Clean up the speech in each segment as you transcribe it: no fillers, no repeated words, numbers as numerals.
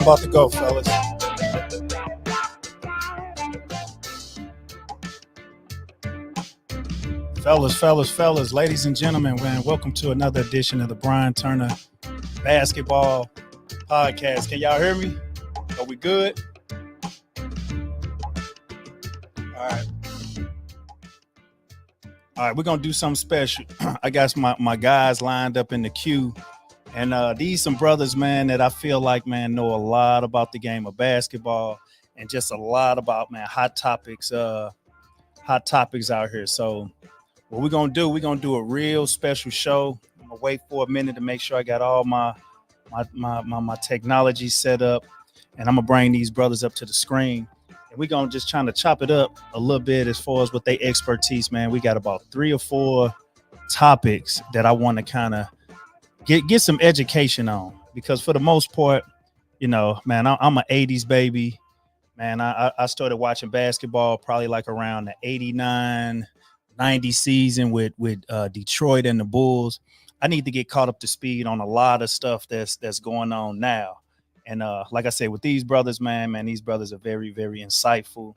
About to go, fellas. Fellas, ladies and gentlemen, man, welcome to another edition of the Bryan Turner Basketball Podcast. Can y'all hear me? Are we good? All right. All right, we're gonna do something special. I got my guys lined up in the queue. And these some brothers, man, that I feel like, man, know a lot about the game of basketball and just a lot about, man, hot topics out here. So what we're gonna do a real special show. I'm gonna wait for a minute to make sure I got all my technology set up, and I'm gonna bring these brothers up to the screen. And we're gonna just trying to chop it up a little bit as far as with their expertise, man. We got about 3 or 4 topics that I want to kind of get some education on, because for the most part, you know, man, I'm an 80s baby, man. I started watching basketball probably like around the 89 90 season with Detroit and the Bulls. I need to get caught up to speed on a lot of stuff that's going on now. And like I said, with these brothers, man, these brothers are very, very insightful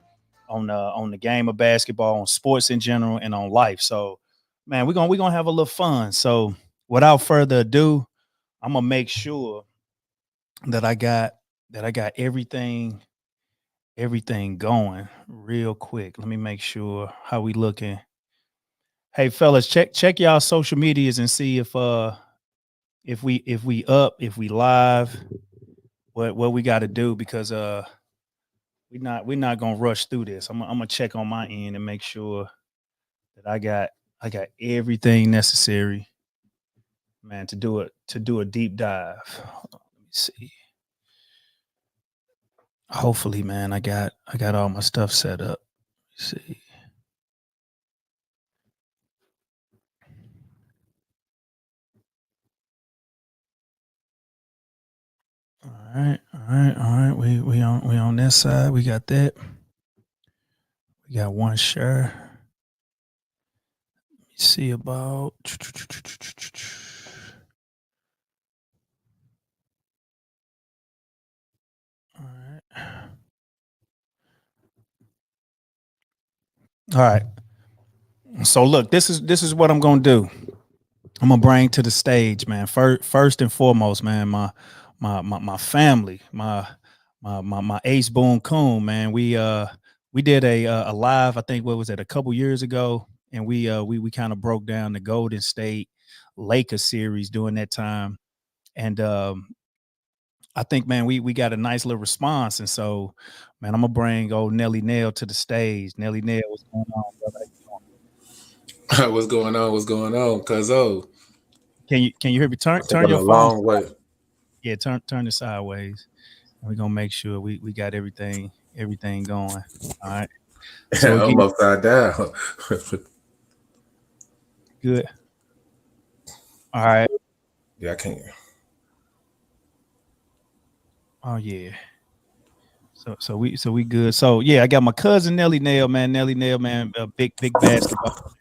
on the game of basketball, on sports in general, and on life. So, man, we're gonna have a little fun. So without further ado, I'm gonna make sure that I got everything going real quick. Let me make sure how we looking. Hey fellas, check y'all social medias and see if we up, if we live, what we got to do, because we're not gonna rush through this. I'm gonna check on my end and make sure that I got everything necessary, man, to do a deep dive. Let me see. Hopefully, man, I got all my stuff set up. Let's see. All right. We on this side. We got that. We got one share. Let me see about. All right. All right. So look, this is what I'm gonna do. I'm gonna bring to the stage, man. First and foremost, man, my family, my Ace Boone Coon, man. We did a live, I think, what was it, a couple years ago, and we kind of broke down the Golden State Lakers series during that time, and I think, man, we got a nice little response, and so, man, I'm gonna bring old Nelly Nail to the stage. Nelly Nail, what's going on, brother? What's going on? What's going on? Cuz Can you hear me? Turn a your phone. long way. Yeah, turn it sideways. And we're gonna make sure we got everything going. All right. So I'm upside down. Good. All right. Yeah, I can't. Oh yeah. So we good. So yeah, I got my cousin Nelly Nail, man. Nelly Nail, man, big basketball.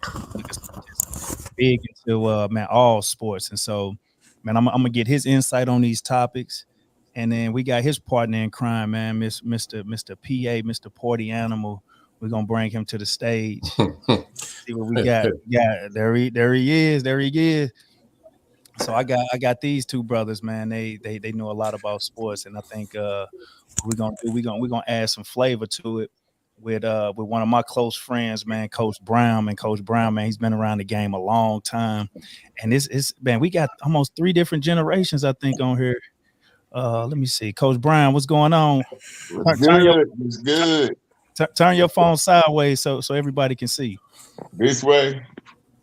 Big into man, all sports. And so, man, I'm gonna get his insight on these topics. And then we got his partner in crime, man, Mr. PA, Mr. Porty Animal. We're gonna bring him to the stage. See what we got. Yeah, there he is. There he is. So I got these two brothers, man. They know a lot about sports, and I think we're gonna add some flavor to it with one of my close friends, man, Coach Brown. And Coach Brown, man, he's been around the game a long time, and it's man, we got almost 3 different generations, I think, on here. Let me see, Coach Brown, what's going on? It's good. Turn your phone sideways so everybody can see. This way.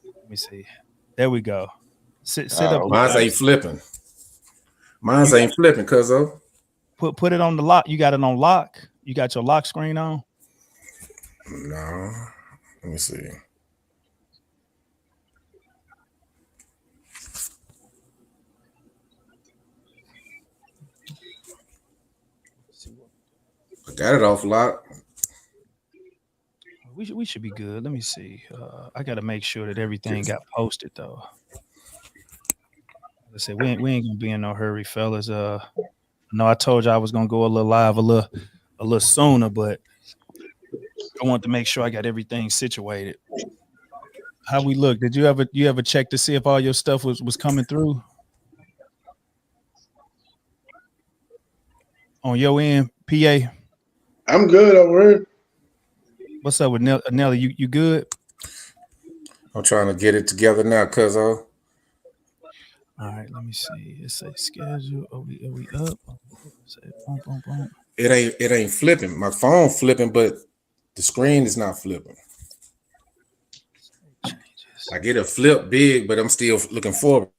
Let me see. There we go. Sit up. Mine ain't flipping. Mine ain't flipping, cuz Put it on the lock. You got it on lock. You got your lock screen on? No. Let me see. I got it off lock. We should be good. Let me see. I got to make sure that everything got posted, though. Let's say we ain't gonna be in no hurry, fellas. No, I told you I was gonna go a little live a little sooner, but I wanted to make sure I got everything situated. How we look? Did you ever check to see if all your stuff was coming through on your end, PA? I'm good over here. What's up with Nelly? You good? I'm trying to get it together now, cuz. All right, let me see. It say schedule. Are we up? Say boom, boom, boom. It ain't flipping. My phone flipping, but the screen is not flipping. Changes. I get a flip big, but I'm still looking forward.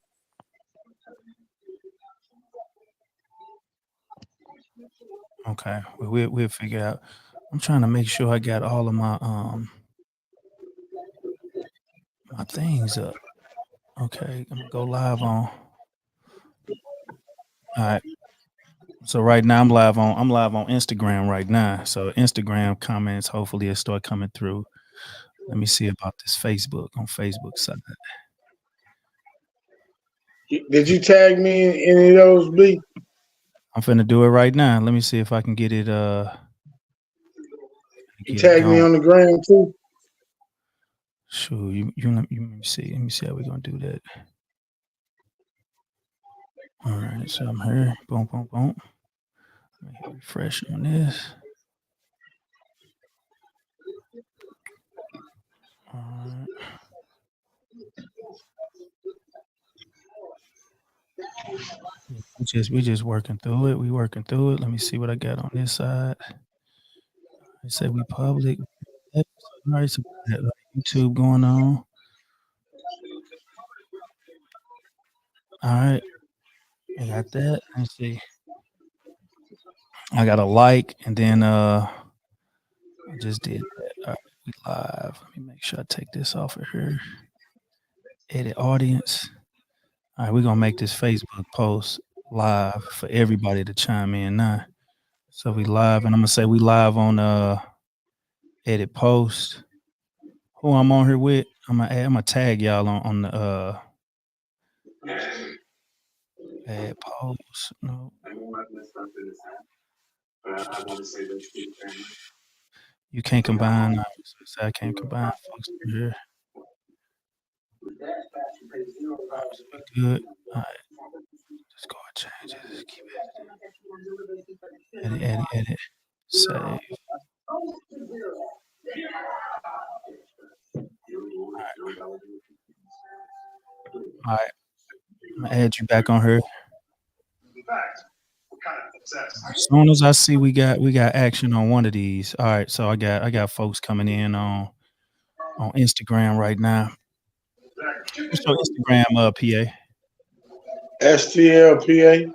Okay, we'll figure out. I'm trying to make sure I got all of my my things up. Okay, I'm gonna go live on. All right. So right now I'm live on Instagram right now. So Instagram comments, hopefully it'll start coming through. Let me see about this Facebook on Facebook side. Did you tag me in any of those, B? I'm finna do it right now. Let me see if I can get it. You tag me on the gram too. Sure. You let me see. Let me see how we're gonna do that. All right. So I'm here. Boom, boom, boom. Let me hit refresh on this. All right. We just working through it. We working through it. Let me see what I got on this side. I say we public. All right, so we got YouTube going on. All right, I got that. Let's see. I got a like, and then I just did that. All right, we live. Let me make sure I take this off of here. Edit audience. All right, we're gonna make this Facebook post live for everybody to chime in now. So we live, and I'm gonna say we live on edit post. Who I'm on here with? I'm gonna tag y'all on the add post. No. You can't combine. I can't combine folks over here. All right, so we good. All right. Just go and change it. Just keep it. Edit. Save. All right. I'm gonna add you back on here. As soon as I see we got action on one of these. All right, so I got folks coming in on Instagram right now. What's your Instagram, PA? STLPA.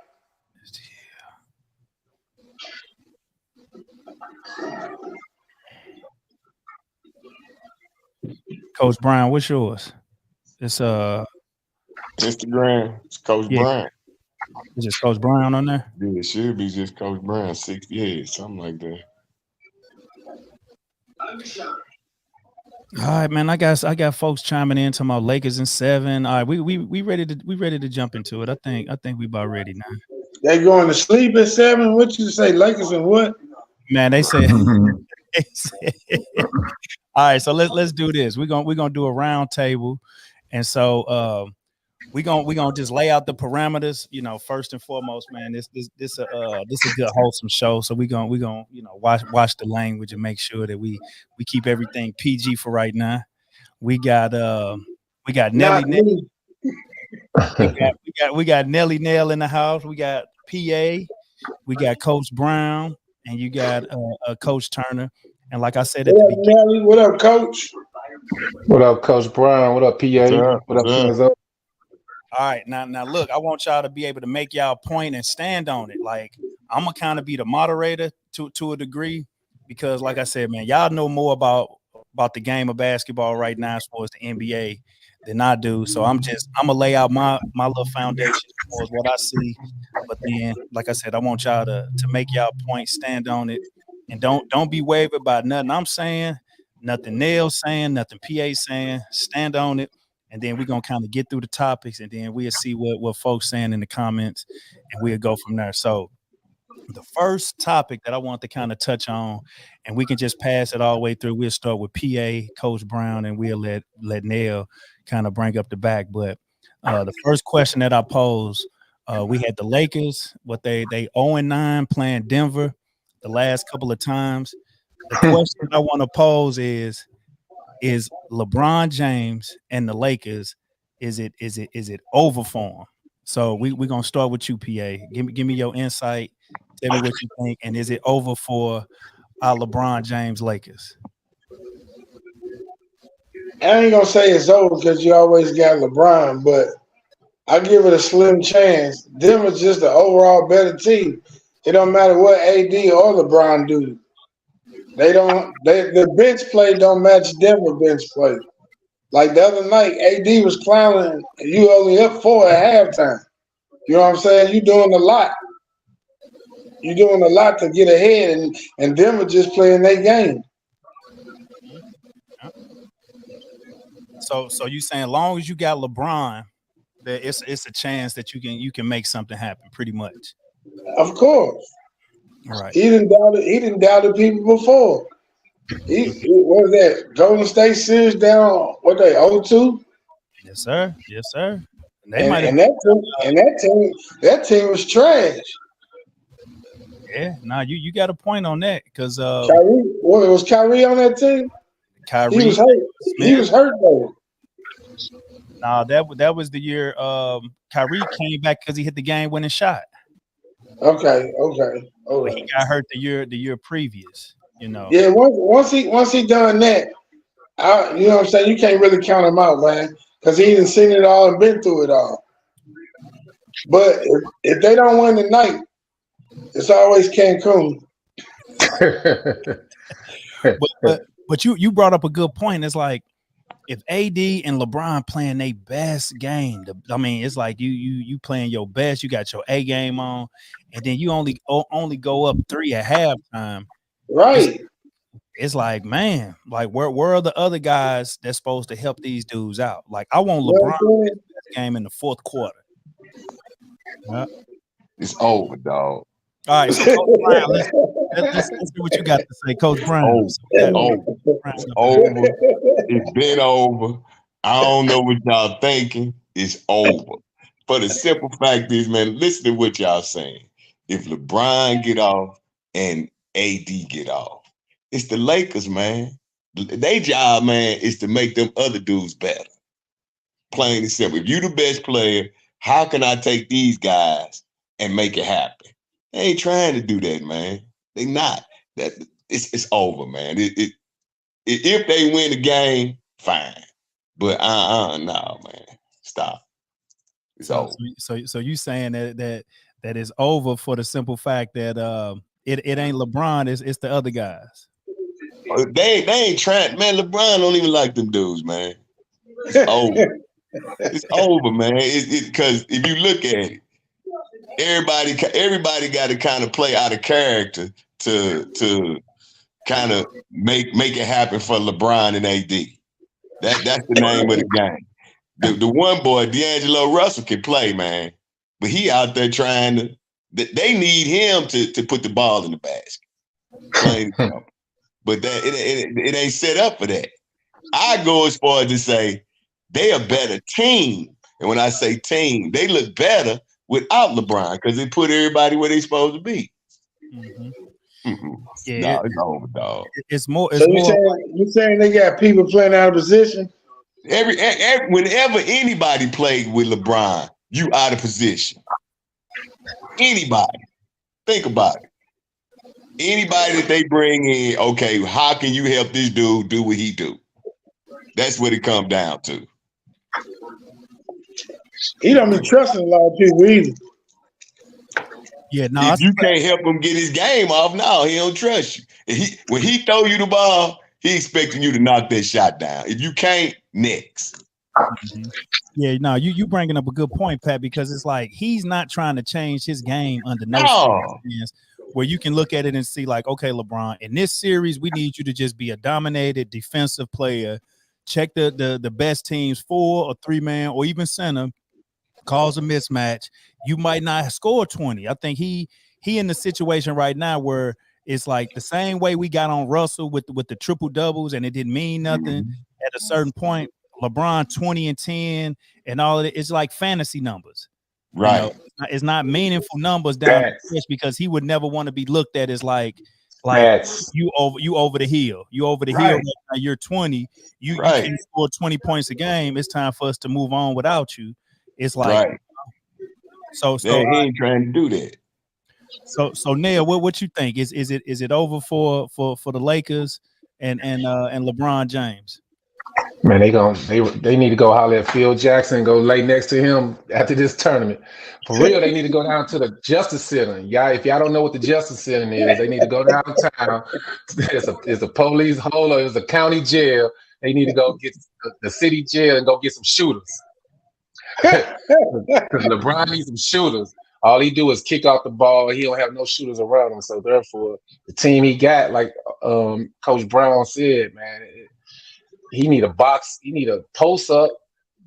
Coach Bryan, what's yours? It's Instagram. It's Coach yeah, Bryan. it's just Coach Bryan on there. Yeah, it should be just Coach Bryan, 68, something like that. All right, man. I got folks chiming in talking about Lakers in 7. All right, we ready to jump into it. I think we about ready now. They going to sleep at 7? What you say, Lakers and what? Man, they said. All right, so let's do this. We're gonna do a round table, and so we're gonna just lay out the parameters. You know, first and foremost, man, this a good wholesome show. So we're gonna watch the language and make sure that we keep everything PG for right now. We got Nelly. We got Nelly Nell in the house. We got PA. We got Coach Brown, and you got Coach Turner. And like I said at the beginning, Nelly? What up, Coach? What up, Coach Bryan? What up, PA? What up, Kenzo? All right, now look, I want y'all to be able to make y'all point and stand on it. Like I'm gonna kind of be the moderator to a degree, because like I said, man, y'all know more about the game of basketball right now as far as the NBA than I do. So I'm gonna lay out my little foundation as far as what I see. But then, like I said, I want y'all to make y'all point, stand on it, and don't be wavered by nothing I'm saying, nothing Neil's saying, nothing PA saying. Stand on it. And then we're gonna kind of get through the topics, and then we'll see what folks saying in the comments, and we'll go from there. So The first topic that I want to kind of touch on, and we can just pass it all the way through. We'll start with PA, Coach Brown, and we'll let Nell kind of bring up the back. But the first question that I pose, we had the Lakers, what they 0-9 playing Denver the last couple of times. The question I want to pose is LeBron James and the Lakers, is it over for them? So we're gonna start with you, PA. Give me your insight. Tell me what you think, and is it over for our LeBron James Lakers? I ain't gonna say it's over because you always got LeBron, but I give it a slim chance. Denver's just the overall better team. It don't matter what AD or LeBron do. The bench play don't match Denver bench play. Like the other night, AD was clowning, and you only up 4 at halftime. You know what I'm saying? You're doing a lot. You're doing a lot to get ahead, and Denver just playing their game. So you saying, as long as you got LeBron, that it's a chance that you can make something happen, pretty much. Of course. Right. He didn't doubt the people before. What was that? Golden State Series down, what they 0-2? Yes, sir. Yes, sir. And that team was trash. Yeah, you got a point on that, because Kyrie, was Kyrie on that team? Kyrie, he was hurt. He was hurt though. Nah, that was the year Kyrie came back because he hit the game-winning shot. Okay. But he got hurt the year previous. You know. Yeah, once he done that, you know what I'm saying, you can't really count him out, man, because he done seen it all and been through it all. But if they don't win tonight, it's always Cancun. but you brought up a good point. It's like, if AD and LeBron playing their best game, it's like you playing your best. You got your A game on, and then you only go up 3 at halftime. Right. It's like, man, like where are the other guys that's supposed to help these dudes out? Like, I want LeBron game in the fourth quarter. It's over, dog. All right, so Coach Bryan, let's see what you got to say, Coach Bryan. Over. It's over. It's been over. I don't know what y'all thinking. It's over. But the simple fact is, man, listen to what y'all saying. If LeBron get off and AD get off, it's the Lakers, man. Their job, man, is to make them other dudes better. Plain and simple. If you the best player, how can I take these guys and make it happen? They ain't trying to do that, man. They not. That it's over, man. If they win the game, fine. But no, man. Stop. It's over. So you saying that is over for the simple fact that it ain't LeBron, it's the other guys. They ain't trying, man. LeBron don't even like them dudes, man. It's over. It's over, man. Because if you look at it, everybody got to kind of play out of character to kind of make it happen for LeBron and AD. That's the name of the game. The one boy, D'Angelo Russell, can play, man, but he out there trying to. They need him to put the ball in the basket. But that it ain't set up for that. I go as far as to say they a better team, and when I say team, they look better without LeBron because they put everybody where they supposed to be. Mm-hmm. Yeah, no, it's over, dog. It's more. So you saying they got people playing out of position? Whenever anybody played with LeBron, you out of position. Anybody, think about it. Anybody that they bring in, okay, how can you help this dude do what he do? That's what it comes down to. He don't be trusting a lot of people either. Yeah, no. If you can't help him get his game off, no, he don't trust you. When he throw you the ball, he expecting you to knock that shot down. If you can't, next. Mm-hmm. Yeah, no, you bringing up a good point, Pat, because it's like he's not trying to change his game under no circumstance. Where you can look at it and see, like, okay, LeBron, in this series, we need you to just be a dominated defensive player. Check the best teams 4 or 3-man or even center, cause a mismatch. You might not score 20. I think he he in the situation right now where it's like the same way we got on Russell with the triple doubles and it didn't mean nothing at a certain point. LeBron 20 and 10 and all of it. It's like fantasy numbers. Right. You know, it's not meaningful numbers down the stretch because he would never want to be looked at as like you over the hill. You over the hill right now, you're 20. You can score 20 points a game. It's time for us to move on without you. It's like so he ain't trying to do that. So Neil, what you think? Is it over for the Lakers and LeBron James? Man, they need to go holler at Phil Jackson, go lay next to him after this tournament. For real, they need to go down to the Justice Center. Y'all, if y'all don't know what the Justice Center is, they need to go downtown. It's a police hole or it's a county jail. They need to go get the city jail and go get some shooters. Because LeBron needs some shooters. All he do is kick off the ball. He don't have no shooters around him. So therefore, the team he got, like Coach Brown said, man, he need a box. He need a post up,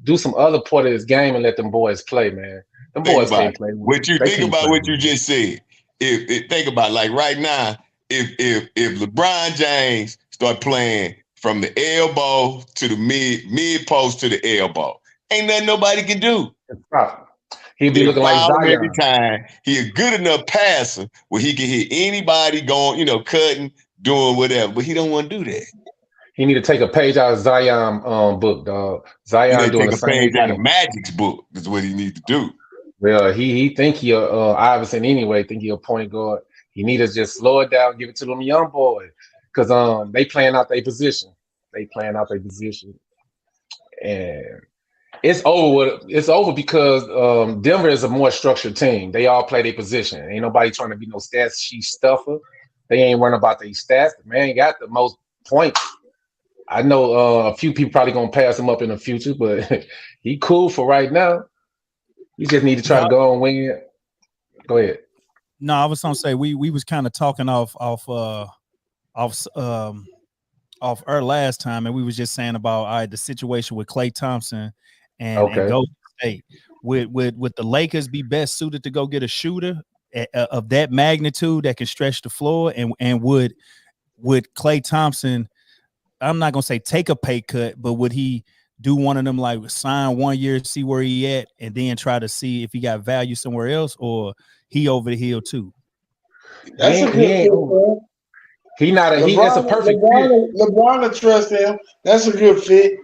do some other part of his game, and let them boys play, man. Them boys can't play. What you think about what you just said? If think about like right now, if LeBron James start playing from the elbow to the mid post to the elbow, ain't nothing nobody can do. He'd be looking like Zion every time. He a good enough passer where he can hit anybody going, cutting, doing whatever. But he don't want to do that. He need to take a page out of Zion book, dog. Zion doing the same page out of Magic's book is what he need to do. Well, he think he Iverson anyway. Think he a point guard. He need to just slow it down, give it to them young boys, because they playing out their position. And it's over because Denver is a more structured team. They all play their position. Ain't nobody trying to be no stats sheet stuffer. They ain't worrying about their stats. The man got the most points. I know a few people probably gonna pass him up in the future, but he cool for right now. You just need to try to go and win. Go ahead. No, I was gonna say we was kind of talking off our last time, and we was just saying about the situation with Klay Thompson and Golden State. Would the Lakers be best suited to go get a shooter of that magnitude that can stretch the floor, and would Klay Thompson? I'm not gonna say take a pay cut, but would he do one of them like sign 1 year, see where he at, and then try to see if he got value somewhere else, or he over the hill too? That's a good fit, man. That's a perfect fit. LeBron will trust him. That's a good fit.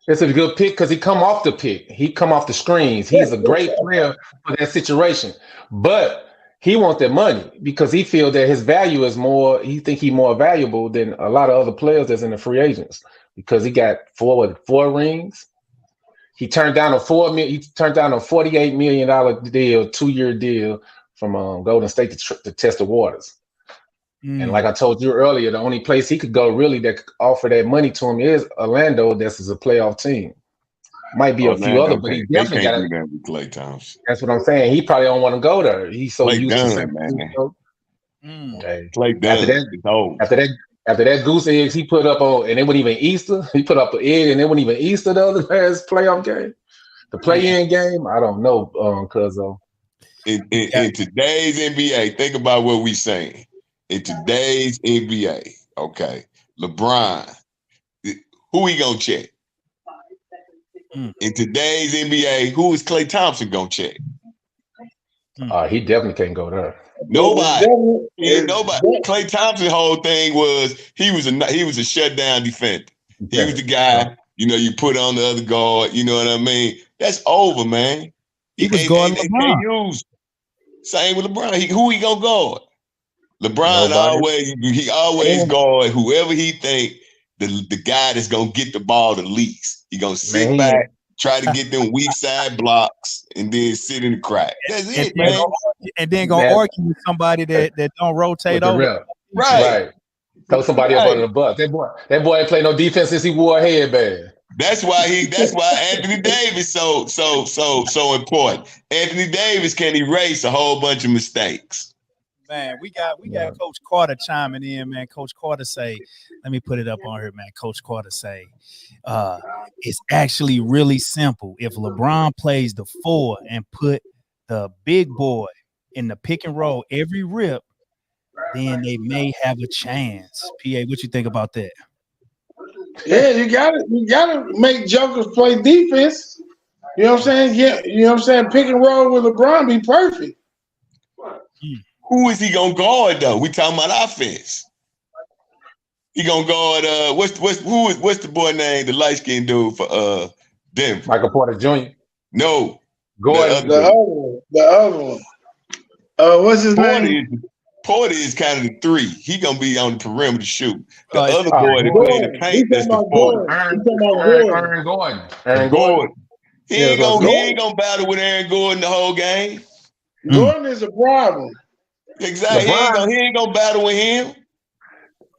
It's a good pick because he come off the pick. He come off the screens. He's a great player for that situation, but he wants that money because he feels that his value is more. He think he's more valuable than a lot of other players that's in the free agents because he got four rings. He turned down a $48 million deal, 2-year deal from Golden State to test the waters. And like I told you earlier, the only place he could go really that could offer that money to him is Orlando. This is a playoff team. Might be a few other, but he definitely got it. Klay Thompson. That's what I'm saying. He probably don't want to go there. He's so Klay used done, to man. Okay. Klay done. After that goose eggs he put up on, and it wasn't even Easter. He put up an egg, and it wasn't even Easter the other last playoff game. The play-in game, I don't know, cuz in today's NBA, think about what we saying. In today's NBA, okay, LeBron, who he gonna check? In today's NBA, who is Klay Thompson gonna check? He definitely can't go there. Nobody. Klay Thompson's whole thing was he was a shutdown defender. He was the guy, you put on the other guard. You know what I mean? That's over, man. He was guarding LeBron. Same with LeBron. Who he gonna guard? LeBron always guard whoever he think the guy that's gonna get the ball the least. He gonna sit back, try to get them weak side blocks, and then sit in the crack. That's it, man. And then gonna argue with somebody that don't rotate over. Right. Throw somebody up under the bus. That boy ain't play no defense since he wore a headband. That's why Anthony Davis so important. Anthony Davis can erase a whole bunch of mistakes. Man, we got Coach Carter chiming in, man. Coach Carter say, let me put it up on here, man. Coach Carter say, it's actually really simple. If LeBron plays the 4 and put the big boy in the pick and roll every rip, then they may have a chance. PA, what you think about that? Yeah, you gotta make jokers play defense. You know what I'm saying? Yeah, you know what I'm saying? Pick and roll with LeBron be perfect. Who is he gonna guard though? We talking about offense. He gonna guard what's the boy name? The light skinned dude for Denver. Michael Porter Jr. No. Gordon. The other one. What's his name? Porter is kind of the 3. He gonna be on the perimeter shoot. The It's other boy that play the paint, that's the 4. Aaron Gordon. Aaron Gordon. He ain't gonna battle with Aaron Gordon the whole game. Gordon is a problem. Exactly. He ain't gonna battle with him.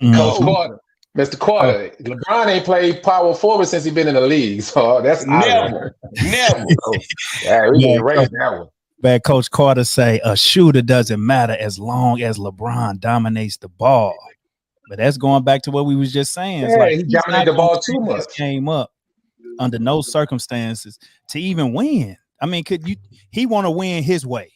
Mr. Carter. LeBron ain't played power forward since he been in the league, so that's never. Yeah, we can erase that one. Bad Coach Carter say a shooter doesn't matter as long as LeBron dominates the ball. But that's going back to what we was just saying. It's like he dominated the ball too much. Came up under no circumstances to even win. I mean, he want to win his way.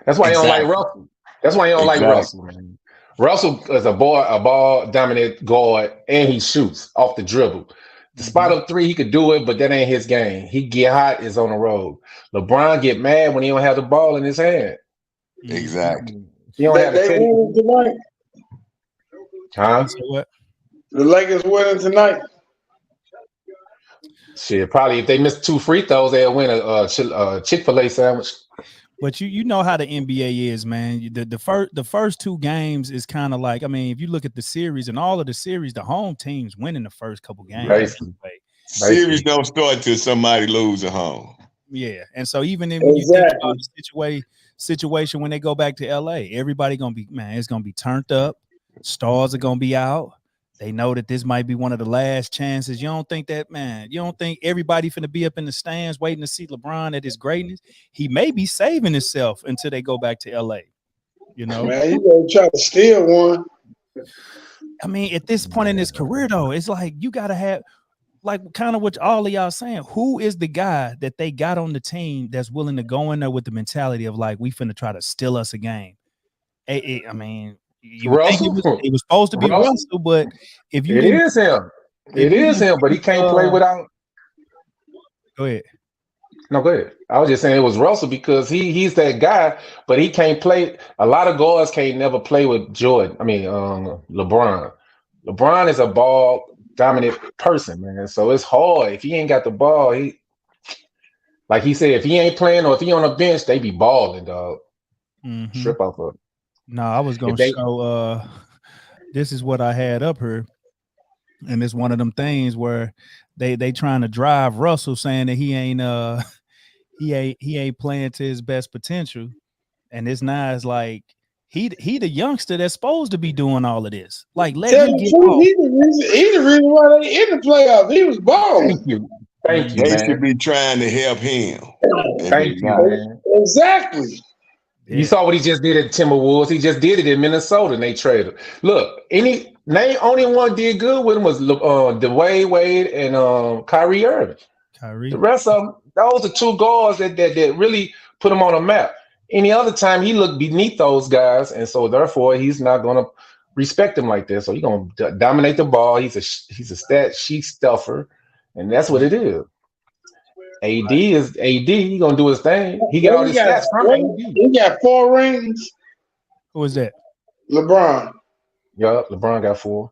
That's why he don't like Russell. That's why he don't like Russell, man. Russell is a ball dominant guard, and he shoots off the dribble. The spot up 3, he could do it, but that ain't his game. He get hot, is on the road. LeBron get mad when he don't have the ball in his hand. Exactly. He don't have they winning tonight. Huh? So what? The Lakers winning tonight. Shit, probably if they miss 2 free throws, they'll win a Chick-fil-A sandwich. But you know how the NBA is, man. The first 2 games is kind of like, I mean, if you look at the series and all of the series, the home team's winning the first couple games. Basically. Series don't start till somebody lose at home. Yeah, and so even when you think about the situation when they go back to LA, everybody gonna be, man, it's gonna be turned up. Stars are gonna be out. They know that this might be one of the last chances. You don't think that, man? You don't think everybody finna be up in the stands waiting to see LeBron at his greatness? He may be saving himself until they go back to LA. You know, man, you gonna try to steal one. I mean, at this point in his career, though, it's like you gotta have, like, kind of what all of y'all saying. Who is the guy that they got on the team that's willing to go in there with the mentality of like, we finna try to steal us a game? I mean. Russell? It was supposed to be Russell, but if you is him. It is him, but he can't play without. Go ahead. No, go ahead. I was just saying it was Russell because he's that guy, but he can't play. A lot of guards can't never play with Jordan. I mean, LeBron. LeBron is a ball dominant person, man. So it's hard. If he ain't got the ball, like he said, if he ain't playing or if he on a bench, they be balling, dog. Strip off of it. No, I was gonna show this is what I had up here. And it's one of them things where they trying to drive Russell, saying that he ain't playing to his best potential. And it's nice, like he the youngster that's supposed to be doing all of this. Like, let him get off. He the reason why they in the playoffs. He was balling. Thank you, They man. should be trying to help him. Thank you, man. Exactly. You saw what he just did at Timberwolves. He just did it in Minnesota, and they traded. Look, only one did good with him was Dwayne Wade and Kyrie Irving. The rest of them, those are 2 guards that really put him on a map. Any other time, he looked beneath those guys, and so therefore he's not going to respect them like this. So he's going to dominate the ball. He's a stat sheet stuffer, and that's what it is. AD is AD. He gonna do his thing. He got all the stats from AD. He got 4 rings. Who is that? LeBron. Yeah, LeBron got 4.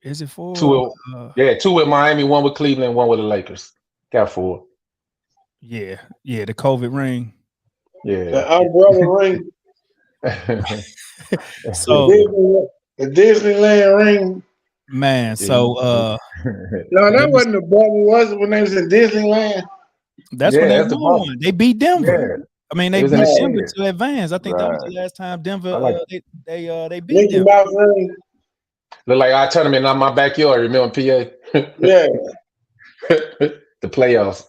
Is it 4? 2 with Miami, 1 with Cleveland, 1 with the Lakers. Got 4. Yeah, the COVID ring. Yeah, the umbrella ring. So the Disneyland ring. Man, so no, that wasn't the bubble, was it, when they was in Disneyland? That's when they won. They beat Denver. Yeah. I mean, they beat Denver to advance. I think that was the last time Denver they beat them. Look like our tournament on my backyard. Remember PA? Yeah. The playoffs.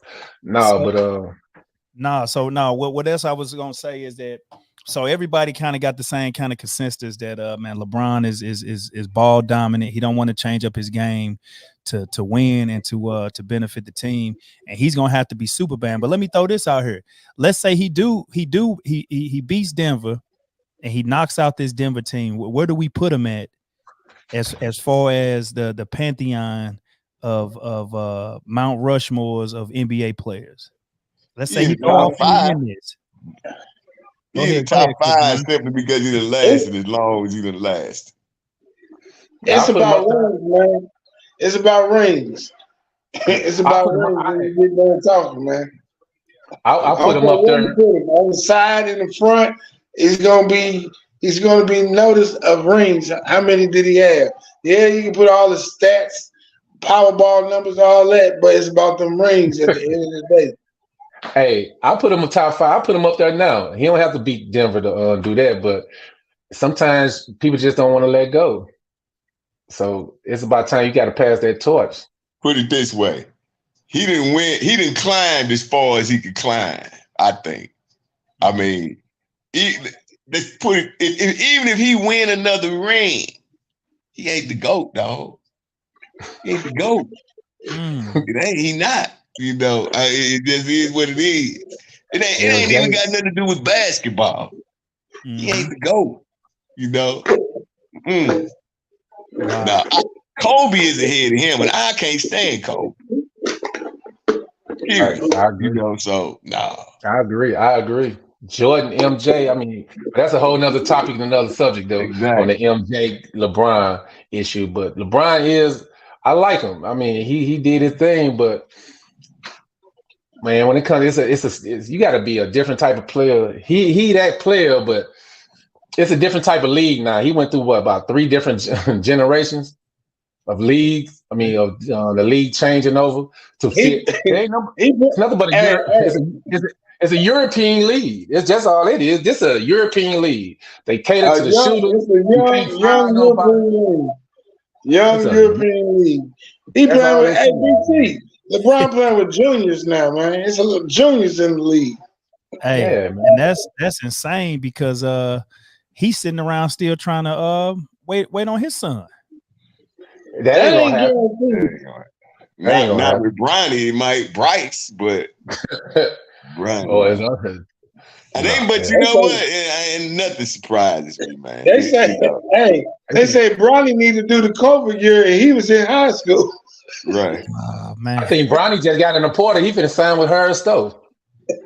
So what else I was gonna say is that So everybody kind of got the same kind of consensus that man, LeBron is ball dominant. He don't want to change up his game to win and to benefit the team, and he's gonna have to be super banned. But let me throw this out here. Let's say he beats Denver and he knocks out this Denver team. Where do we put him at as far as the pantheon of Mount Rushmores of NBA players? Let's say he top five. He's in the top five simply because he done lasted as long as he done last. It's about rings, man. It's about rings. It's about rings when you get done talking, man. I'll put him up there on the side and the front. He's gonna be noticed of rings. How many did he have? Yeah, you can put all the stats, Powerball numbers, all that, but it's about them rings at the end of the day. Hey, I'll put him in top 5. I'll put him up there now. He don't have to beat Denver to do that, but sometimes people just don't want to let go. So it's about time you got to pass that torch. Put it this way. He didn't win. He didn't climb as far as he could climb, I think. I mean, let's put it, even if he win another ring, he ain't the GOAT, dog. He ain't the GOAT. He not. You know, it just is what it is. It ain't even got nothing to do with basketball. He ain't the GOAT. You know. Wow. Now, Kobe is ahead of him, and I can't stand Kobe. I agree. You know, so no. I agree. Jordan, MJ. I mean, that's a whole nother topic and another subject though on the MJ LeBron issue. But LeBron I like him. I mean, he did his thing, but man, when it comes, you got to be a different type of player. He that player, but it's a different type of league now. He went through about 3 different generations of leagues. I mean, of the league changing over to fit. It's nothing but it's a European league. It's just all it is. This is a European league. They cater to the shooters. It's a young European league. He playing with ABC. LeBron playing with juniors now, man. It's a little juniors in the league. Hey, and that's insane because he's sitting around still trying to wait on his son. That ain't gonna happen. Not with Bryan, he might Bryce, but Bryan. It's okay. But you know what? And nothing surprises me, man. They say Bronny need to do the COVID year, and he was in high school. Right. Oh, man. I think Bronny just got in a porter. He finna sign with her and Stowe.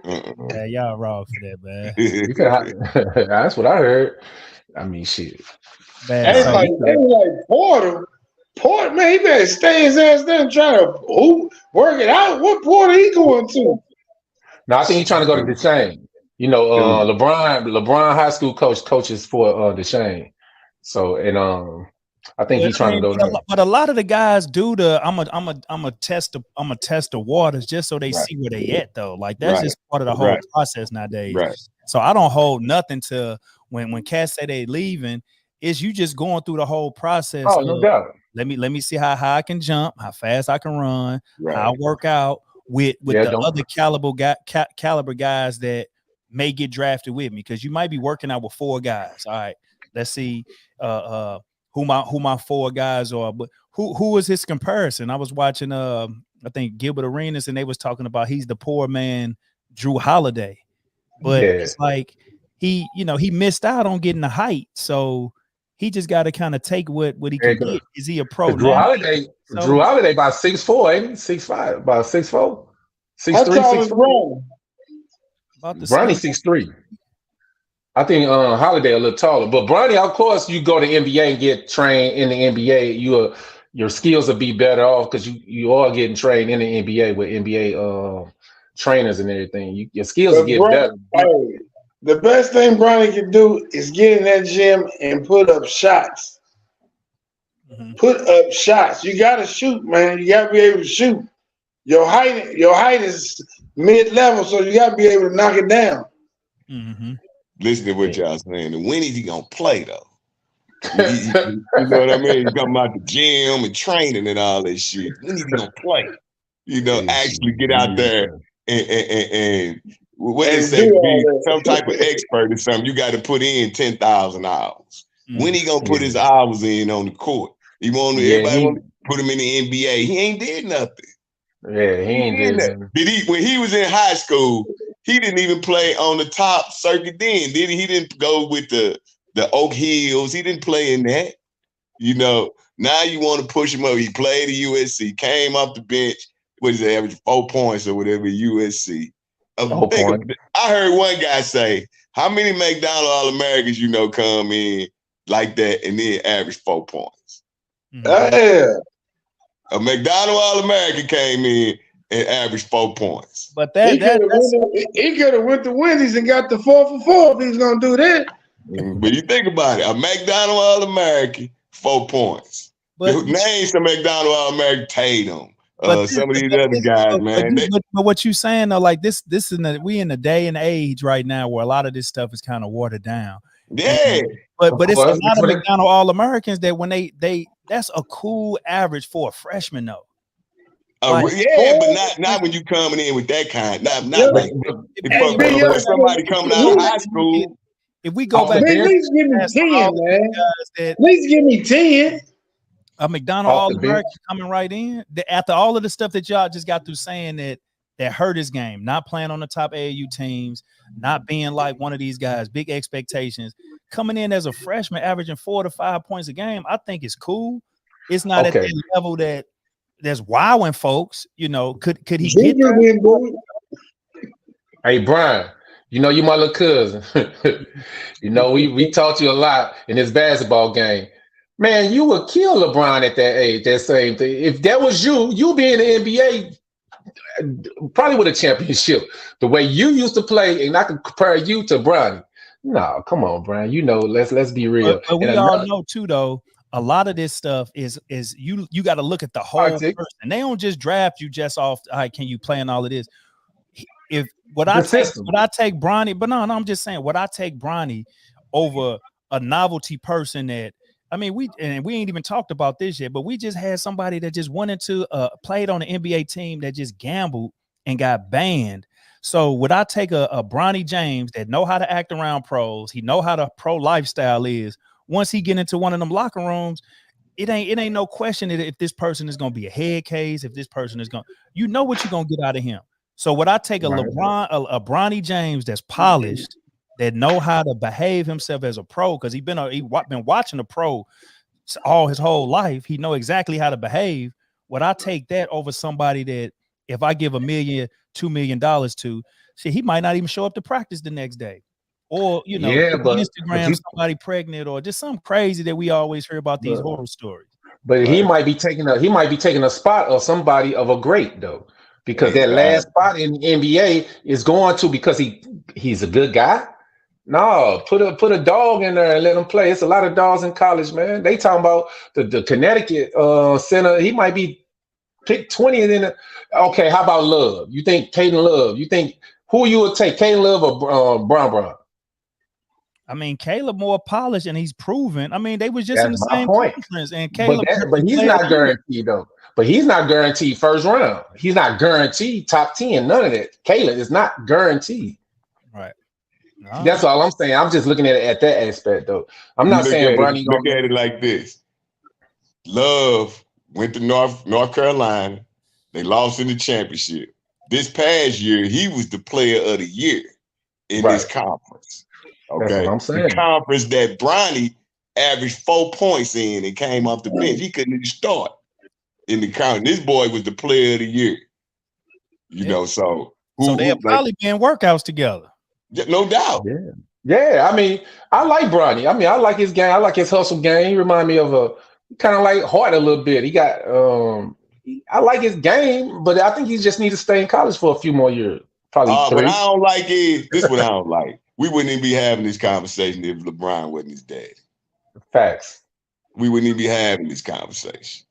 Yeah, y'all wrong for that, man. That's what I heard. I mean, shit. They like Porter. Porter, man, he better stay his ass there and try to work it out. What Porter he going to? No, I think he's trying to go to Duchesne. You know, LeBron high school coaches for Duchesne. So, and I think he's trying to go there. But a lot of the guys do I'm a test the waters just so they see where they at though. Like that's just part of the whole process nowadays. Right. So I don't hold nothing to when cats say they leaving. Is you just going through the whole process? Oh, no doubt. Let me see how high I can jump, how fast I can run, how I work out with the other caliber guys that may get drafted with me, because you might be working out with 4 guys. All right, let's see who my 4 guys are, but who is his comparison? I was watching I think Gilbert Arenas, and they was talking about he's the poor man Drew Holiday, but it's like he missed out on getting the height, so he just got to kind of take what he can get. Is he a pro? Drew Holiday about 6'4", ain't he? 6'5", about 6'4", 6'3", 6'4". Bronny 6'3". I think Holiday a little taller, but Bronny, of course, you go to NBA and get trained in the NBA, your skills will be better off because you are getting trained in the NBA with NBA trainers and everything. Your skills will get better. Hey, the best thing Bronny can do is get in that gym and put up shots. Put up shots. You got to shoot, man. You got to be able to shoot. Your height is mid-level, so you got to be able to knock it down. Listen to what y'all saying. And when is he gonna play though? You know what I mean? He's talking about the gym and training and all that shit. When is he gonna play? You know, actually get out there and what they And say, do to all be that. some type of expert or something, you got to put in 10,000 hours. When he gonna put Yeah. his hours in on the court? Everybody want to put him in the NBA. He ain't did nothing. Yeah, he ain't did nothing. Did he? When he was in high school, he didn't even play on the top circuit. Then did he? He didn't go with the Oak Hills. He didn't play in that. Now you want to push him up. He played at USC, came off the bench. What is the average? 4 points or whatever at USC. I heard one guy say, "How many McDonald's All-Americans come in like that and then average 4 points?" Yeah. A McDonald's All-American came in and averaged 4 points. But he could have went to Wendy's and got the 4 for 4 if he was gonna do that. But you think about it, a McDonald's All-American, 4 points. Name some McDonald's All-American, Tatum. Some of these other guys, man. But what you saying though, like this we in the day and age right now where a lot of this stuff is kind of watered down. Yeah. But it's a lot of McDonald's All-Americans that when they that's a cool average for a freshman though. But not when you coming in with that kind. Not like if somebody coming out of high school. If we go back, at least give me 10, man. At least give me 10. A McDonald's All-American coming right in after all of the stuff that y'all just got through saying that hurt his game, not playing on the top AAU teams, not being like one of these guys, big expectations, coming in as a freshman, averaging 4 to 5 points a game. I think it's cool. It's not at that level that's wowing folks. Could he get there? Hey, Bryan, you my little cousin. we taught you a lot in this basketball game. Man, you would kill LeBron at that age, that same thing. If that was you'd be in the NBA probably with a championship. The way you used to play, and I can compare you to Bryan. No, come on, Bryan. Let's be real. But we all know too, though, a lot of this stuff is you got to look at the whole person. They don't just draft you just off, all right, can you play in all of this? Would I take Bronny? But no, I'm just saying, would I take Bronny over a novelty person that, I mean, we ain't even talked about this yet, but we just had somebody that just went into played on an NBA team that just gambled and got banned. So would I take a Bronny James that know how to act around pros? He know how the pro lifestyle is. Once he get into one of them locker rooms, it ain't no question that if this person is gonna be a head case, if this person is gonna, what you're gonna get out of him. So would I take a Bronny James that's polished, that know how to behave himself as a pro, because he's been watching a pro all his whole life. He know exactly how to behave. Would I take that over somebody that if I give $1 million, $2 million to, he might not even show up to practice the next day, or Instagram somebody pregnant, or just something crazy that we always hear about these horror stories. But he might be taking a spot of somebody of a great though, because that last spot in the NBA is going to, because he's a good guy. No, put a dog in there and let him play. It's a lot of dogs in college, man. They talking about the Connecticut center. He might be picked 20th in the. Okay, how about Love? You think Caden Love? You think who you would take, Caden Love or Brown? I mean, Caleb more polished and he's proven. I mean, they was just in the same conference, and Caleb. But he's not guaranteed though. But he's not guaranteed first round. He's not guaranteed top 10. None of that. Caleb is not guaranteed. Right. No. That's all I'm saying. I'm just looking at it at that aspect, though. I'm not saying Bronny. Look at it like this: Love went to North Carolina. They lost in the championship. This past year, he was the player of the year in this conference. Okay, that's what I'm saying. The conference that Bronny averaged 4 points in and came off the bench. He couldn't even start in the conference. This boy was the player of the year. So they'll probably be in workouts together. No doubt. Yeah. I mean, I like Bronny. I mean, I like his game. I like his hustle game. He remind me of a kind of like Hart a little bit. He got I like his game, but I think he just need to stay in college for a few more years. Probably 3. What I don't like is this. What I don't like. We wouldn't even be having this conversation if LeBron wasn't his dad. Facts. We wouldn't even be having this conversation.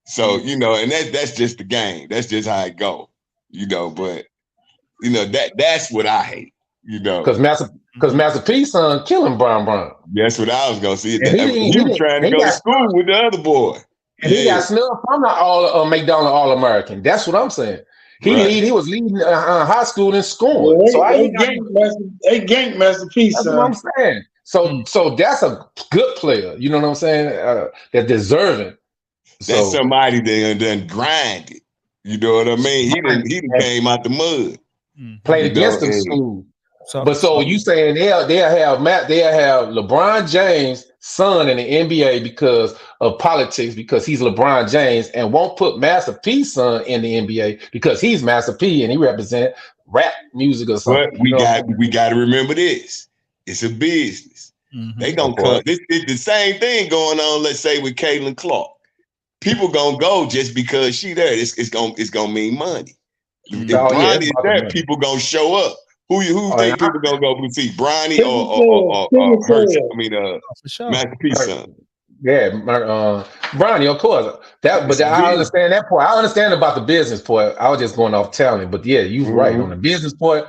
So and that's just the game. That's just how it go. But that's what I hate. Because Master P's son killing Brown. That's what I was gonna see. He was trying to go to school with the other boy. And he got snubbed from the McDonald's All-American. That's what I'm saying. He was leading high school in scoring. So They ganked Master P, that's son. what I'm saying. So that's a good player. You know what I'm saying? That's deserving. That's somebody that done grinded. You know what I mean? He done came out the mud. Played against them school. So you saying they'll have LeBron James' son in the NBA because of politics, because he's LeBron James, and won't put Master P's son in the NBA because he's Master P and he represent rap music or something. But we got to remember this. It's a business. They gonna come. It's the same thing going on. Let's say with Caitlin Clark. People gonna go just because she there. It's gonna mean money. If Bronny is there, people gonna show up. Who think people gonna go to see? Bronny or Herschel? I mean, Master P son. Yeah, Bronny, of course. I understand that part. I understand about the business part. I was just going off talent, but yeah, you're right on the business part.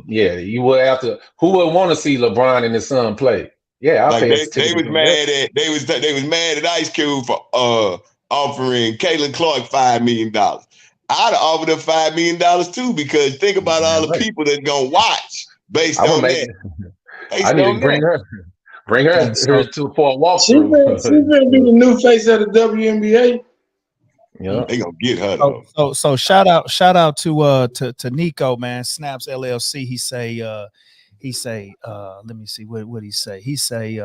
You would have to. Who would want to see LeBron and his son play? Yeah, like they was mad at Ice Cube for offering Caitlin Clark $5 million. I'd have offered her $5 million too, because think about all the people that's gonna watch based on that. I need to bring her to for a walkthrough. She's gonna be the new face of the WNBA. Yeah, they gonna get her though. So shout out to Nico, man. Snaps LLC. He say let me see what he say. He said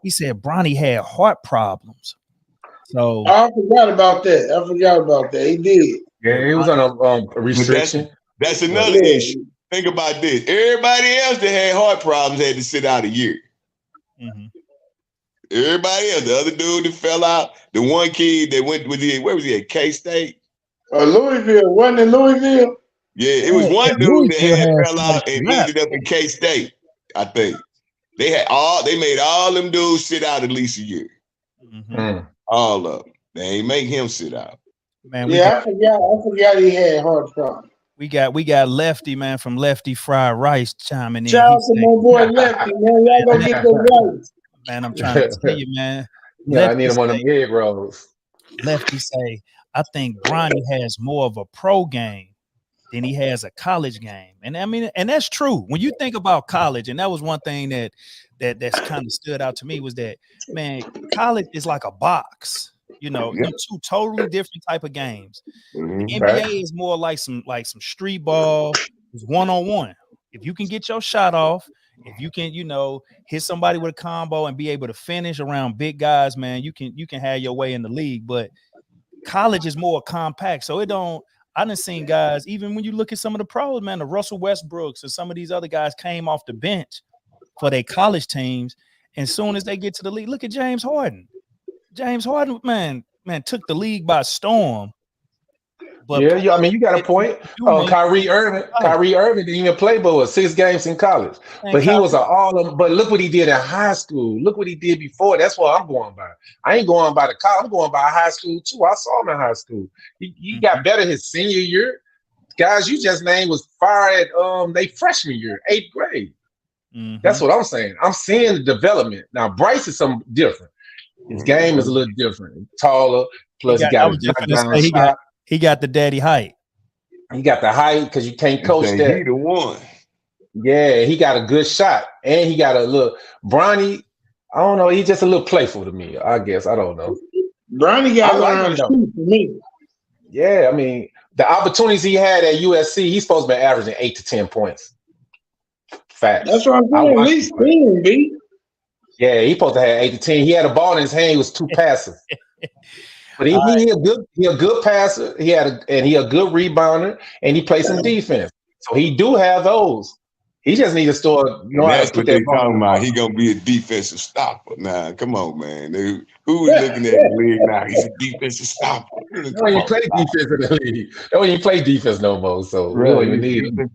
Bronny had heart problems. So I forgot about that. He did. Yeah, he was on a restriction. That's another issue. Think about this. Everybody else that had heart problems had to sit out a year. Everybody else, the other dude that fell out, the one kid that went with where was he at? K-State? Louisville. Wasn't it Louisville? Yeah, it was one dude that fell out and ended up in K-State, I think. They made all them dudes sit out at least a year. All of them. They ain't make him sit out. Man, I forgot he had heart problems. We got Lefty, man, from Lefty Fried Rice chiming in. Shout out to my boy Lefty, man. Y'all gonna get those rights. Man, I'm trying to tell you, man. Yeah, I need him on them egg rolls. Lefty say, I think Bronny has more of a pro game than he has a college game. And I mean, and that's true. When you think about college, and that was one thing that's kind of stood out to me, was that, man, college is like a box. You know, two totally different type of games. The NBA is more like some street ball. It's one-on-one. If you can get your shot off, if you can, hit somebody with a combo and be able to finish around big guys, man, you can have your way in the league. But college is more compact, so I done seen guys, even when you look at some of the pros, man, the Russell Westbrooks and some of these other guys came off the bench for their college teams, and as soon as they get to the league, look at James Harden. James Harden, man, took the league by storm. But I mean, you got a point. Kyrie Irving didn't even play but 6 games in college. But he was but look what he did in high school. Look what he did before. That's what I'm going by. I ain't going by the college. I'm going by high school too. I saw him in high school. He got better his senior year. Guys you just named was fired at they freshman year, 8th grade. That's what I'm saying. I'm seeing the development. Now Bryce is something different. His game is a little different. Taller, plus he got the daddy height. He got the height because you can't coach that. He the one. Yeah, he got a good shot. And he got a little Bronny, I don't know, he's just a little playful to me, I guess. I don't know. Bronny got to shoot for me. Yeah, I mean, the opportunities he had at USC, he's supposed to be averaging 8 to 10 points. Facts. That's what I'm saying. At least 10, B. Yeah, he supposed to have 8 to 10. He had a ball in his hand. He was too passive. But he a good passer. He a good rebounder, and he plays some defense. So he do have those. He just needs to start. That's what they talking about. He gonna be a defensive stopper. Nah, come on, man. Who is looking at the league now? He's a defensive stopper. Don't even play defense in the league. Don't even play defense no more. So we don't even need him.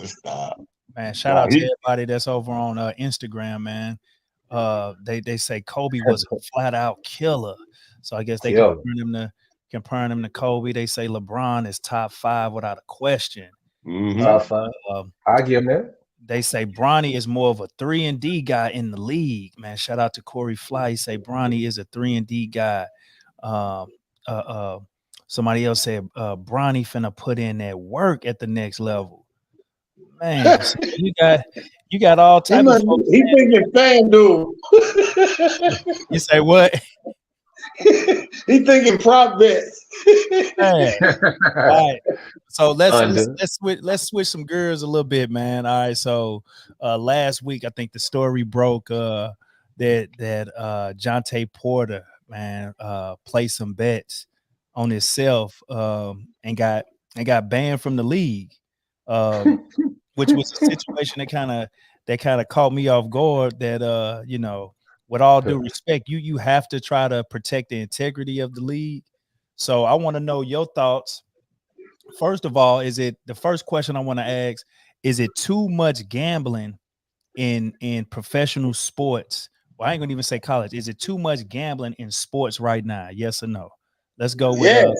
Stop. Man, shout out to everybody that's over on Instagram, man. They say Kobe was a flat out killer, so I guess they comparing him to Kobe. They say LeBron is top 5 without a question. Top 5. I give him that. They say Bronny is more of a 3-and-D guy in the league, man. Shout out to Corey Fly. He say Bronny is a 3-and-D guy. Somebody else said, Bronny finna put in that work at the next level. Man, so you got all type of folks. He thinking FanDuel. You say what? He thinking prop bets. Man. All right. So Under. let's switch some gears a little bit, man. All right. So last week I think the story broke that Jonte Porter, man, placed some bets on himself and got banned from the league. Which was a situation that kind of caught me off guard. That you know, with all due respect, you have to try to protect the integrity of the league. So I want to know your thoughts. First of all, the first question I want to ask, is it too much gambling in professional sports? Well, I ain't gonna even say college. Is it too much gambling in sports right now? Yes or no? Let's go with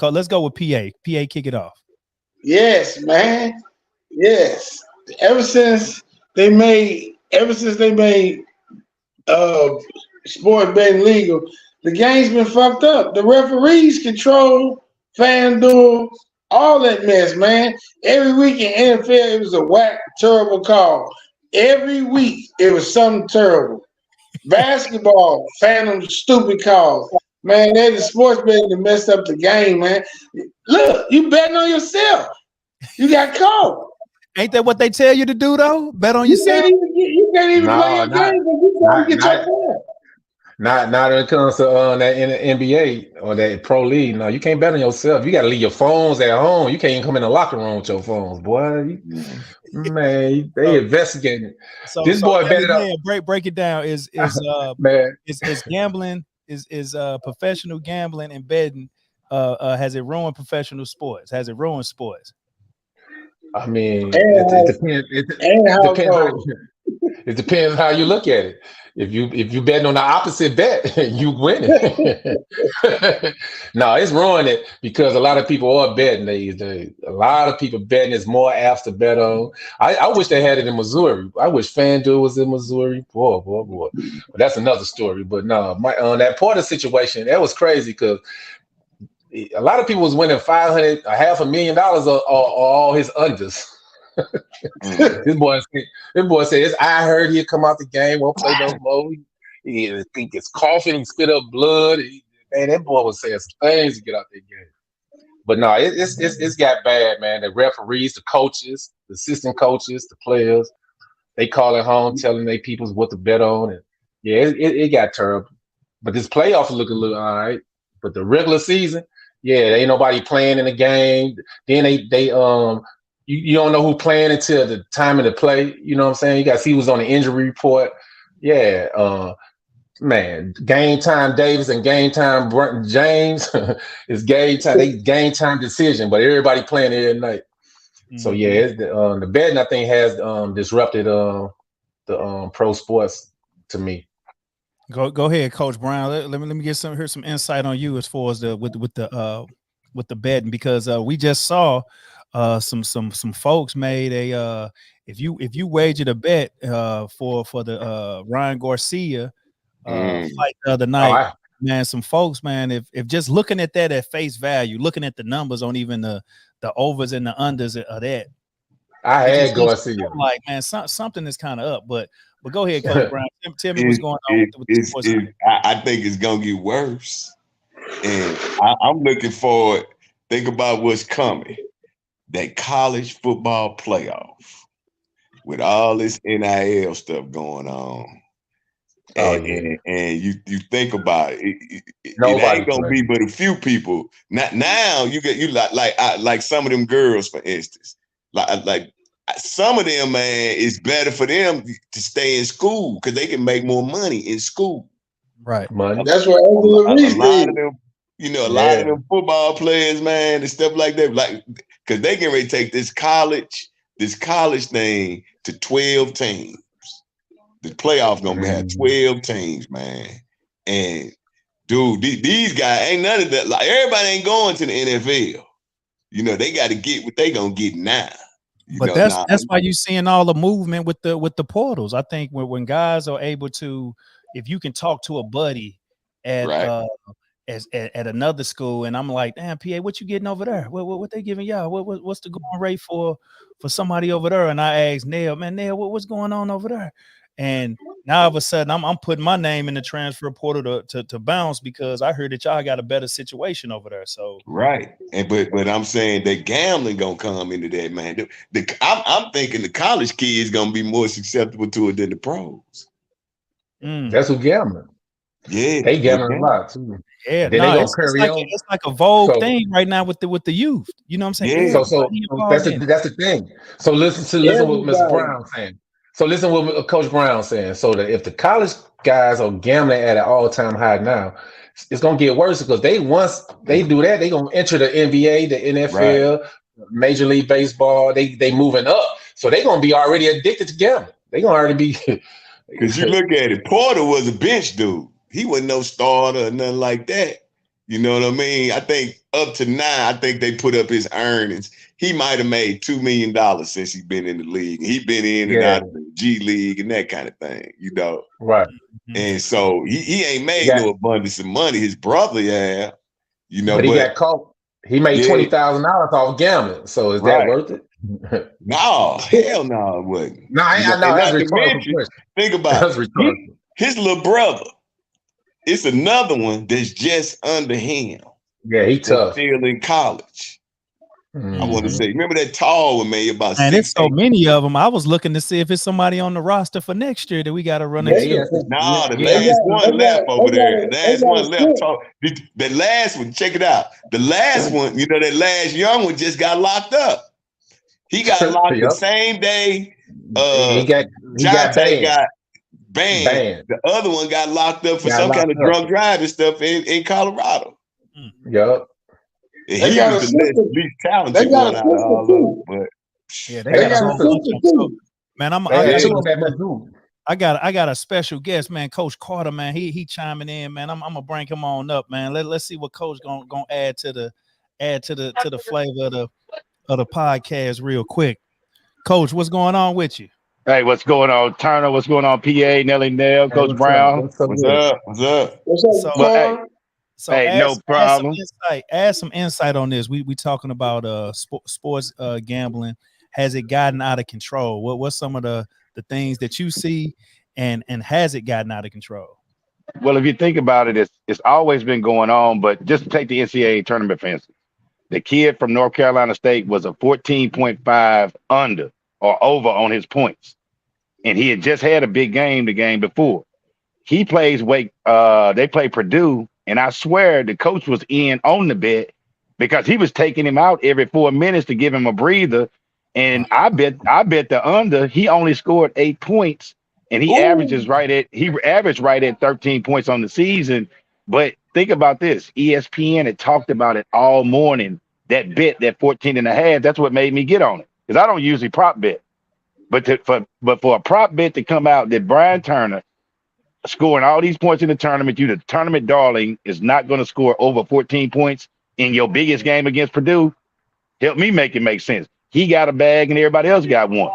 let's go with PA. PA, kick it off. Yes, man. Yes. Ever since they made sports betting legal, the game's been fucked up. The referees control FanDuel, all that mess, man. Every week in NFL, it was a whack, terrible call. Every week, it was something terrible. Basketball, phantom, stupid calls. Man, they're the sports betting that messed up the game, man. Look, you betting on yourself. You got caught. Ain't that what they tell you to do, though? Bet on yourself? You can't even play your game because you trying to get your point. Not when it comes to that NBA or that pro league. No, you can't bet on yourself. You got to leave your phones at home. You can't even come in the locker room with your phones, boy. Man, they investigating. So, this boy betted up. Break it down. Is man, is gambling is professional gambling and betting? Has it ruined professional sports? Has it ruined sports? I mean, it depends how you look at it. If you betting on the opposite bet, you winning. No, it's ruined it because a lot of people are betting these days. A lot of people betting. There's more apps to bet on. I wish they had it in Missouri. I wish FanDuel was in Missouri. Boy. But that's another story. But no, that Porter situation, that was crazy because a lot of people was winning $500,000 or all his unders. This boy says, I heard he'd come out the game, won't play no more. He think it's coughing, he spit up blood. Man, that boy was saying some things to get out that game. But no, it's got bad, man. The referees, the coaches, the assistant coaches, the players, they calling home, telling their peoples what to bet on. And yeah, it got terrible. But this playoff is looking a little all right. But the regular season, yeah, there ain't nobody playing in the game. Then they you don't know who playing until the time of the play. You know what I'm saying? You got to see who's on the injury report. Yeah, man, game time Davis and game time James is game time. They game time decision, but everybody playing every night. Mm-hmm. So yeah, it's the betting I think has disrupted the pro sports to me. Go ahead, Coach Bryan. Let me get some insight on you as far as with the betting, because we just saw some folks made a if you wagered a bet for the Ryan Garcia fight the other night, man, some folks, man, if just looking at that at face value, looking at the numbers on even the overs and the unders of that, I had Garcia. Like, man, something is kind of up, but go ahead, Coach Bryan. Tell me what's going on with the sports. I think it's gonna get worse, and I'm looking forward. Think about what's coming. That college football playoff with all this NIL stuff going on. And you think about it, it ain't gonna be but a few people. Now you like some of them girls, for instance. Like some of them, man, it's better for them to stay in school because they can make more money in school. Right. Money. That's what a lot of them, a lot of them football players, man, and stuff like that, like because they can ready to take this college thing to 12 teams. The playoff gonna have 12 teams, man. And dude, these guys ain't none of that. Like everybody ain't going to the NFL. They got to get what they gonna get now. But that's why you're seeing all the movement with the portals. I think when guys are able to, if you can talk to a buddy at at another school, and I'm like, damn, PA, what you getting over there? What they giving y'all? What's the going rate for somebody over there? And I asked Neil, what's going on over there? And now all of a sudden I'm putting my name in the transfer portal to bounce because I heard that y'all got a better situation over there. So right, and but I'm saying that gambling gonna come into that, man. I'm thinking the college kids gonna be more susceptible to it than the pros. That's who gambling. Yeah, they gambling a lot too. Yeah, then no, they it's like a vogue thing right now with the youth. You know what I'm saying? Yeah. So that's the thing. So listen what Mr. Brown saying. So listen what Coach Brown saying. So that if the college guys are gambling at an all-time high now, it's gonna get worse because once they do that, they gonna enter the NBA, the NFL, Major League Baseball. They moving up, so they gonna be already addicted to gambling. They gonna already be. Because you look at it, Porter was a bench dude. He wasn't no starter or nothing like that. You know what I mean? I think up to now, I think they put up his earnings. He might have made $2 million since he's been in the league. He's been in and out of the G League and that kind of thing, you know? Right. And so he ain't made no abundance of money. His brother, you know. But he got caught. He made $20,000 off gambling. So is that worth it? No, hell no, it wasn't. No, I know. That's rhetorical question. Think about it. His little brother. It's another one that's just under him. Yeah, he tough. Still in college. I want to say, remember that tall one, man? About and it's so many of them. I was looking to see if it's somebody on the roster for next year that we got to run into. No, the last one left over there. The last one left. The last one, check it out. The last one, you know, that last young one just got locked up. He got locked the same day. He got banned. The other one got locked up for some kind of drunk driving stuff in Colorado. Yep. He was the least talented one out of all of them. But yeah, they got a man. I got a special guest, man. Coach Carter, man. He chiming in, man. I'm gonna bring him on up, man. Let's see what Coach gonna add to the flavor of the podcast real quick. Coach, what's going on with you? Hey, what's going on, Turner? What's going on, PA, Nelly Nell, Coach Brown? What's up? So hey, no problem. Add some insight on this. We talking about sports gambling. Has it gotten out of control? What's some of the things that you see, and has it gotten out of control? Well, if you think about it, it's always been going on. But just to take the NCAA tournament, for instance, the kid from North Carolina State was a 14.5 under or over on his points, and he had just had a big game the game before. He plays they play Purdue. And I swear the coach was in on the bet because he was taking him out every 4 minutes to give him a breather. And I bet the under, he only scored 8 points, and he averaged right at 13 points on the season. But think about this. ESPN had talked about it all morning. That bet, that 14.5, that's what made me get on it. Because I don't usually prop bet. But for a prop bet to come out that Bryan Turner scoring all these points in the tournament, you the tournament darling, is not going to score over 14 points in your biggest game against Purdue. Help me make it make sense. He got a bag and everybody else got one.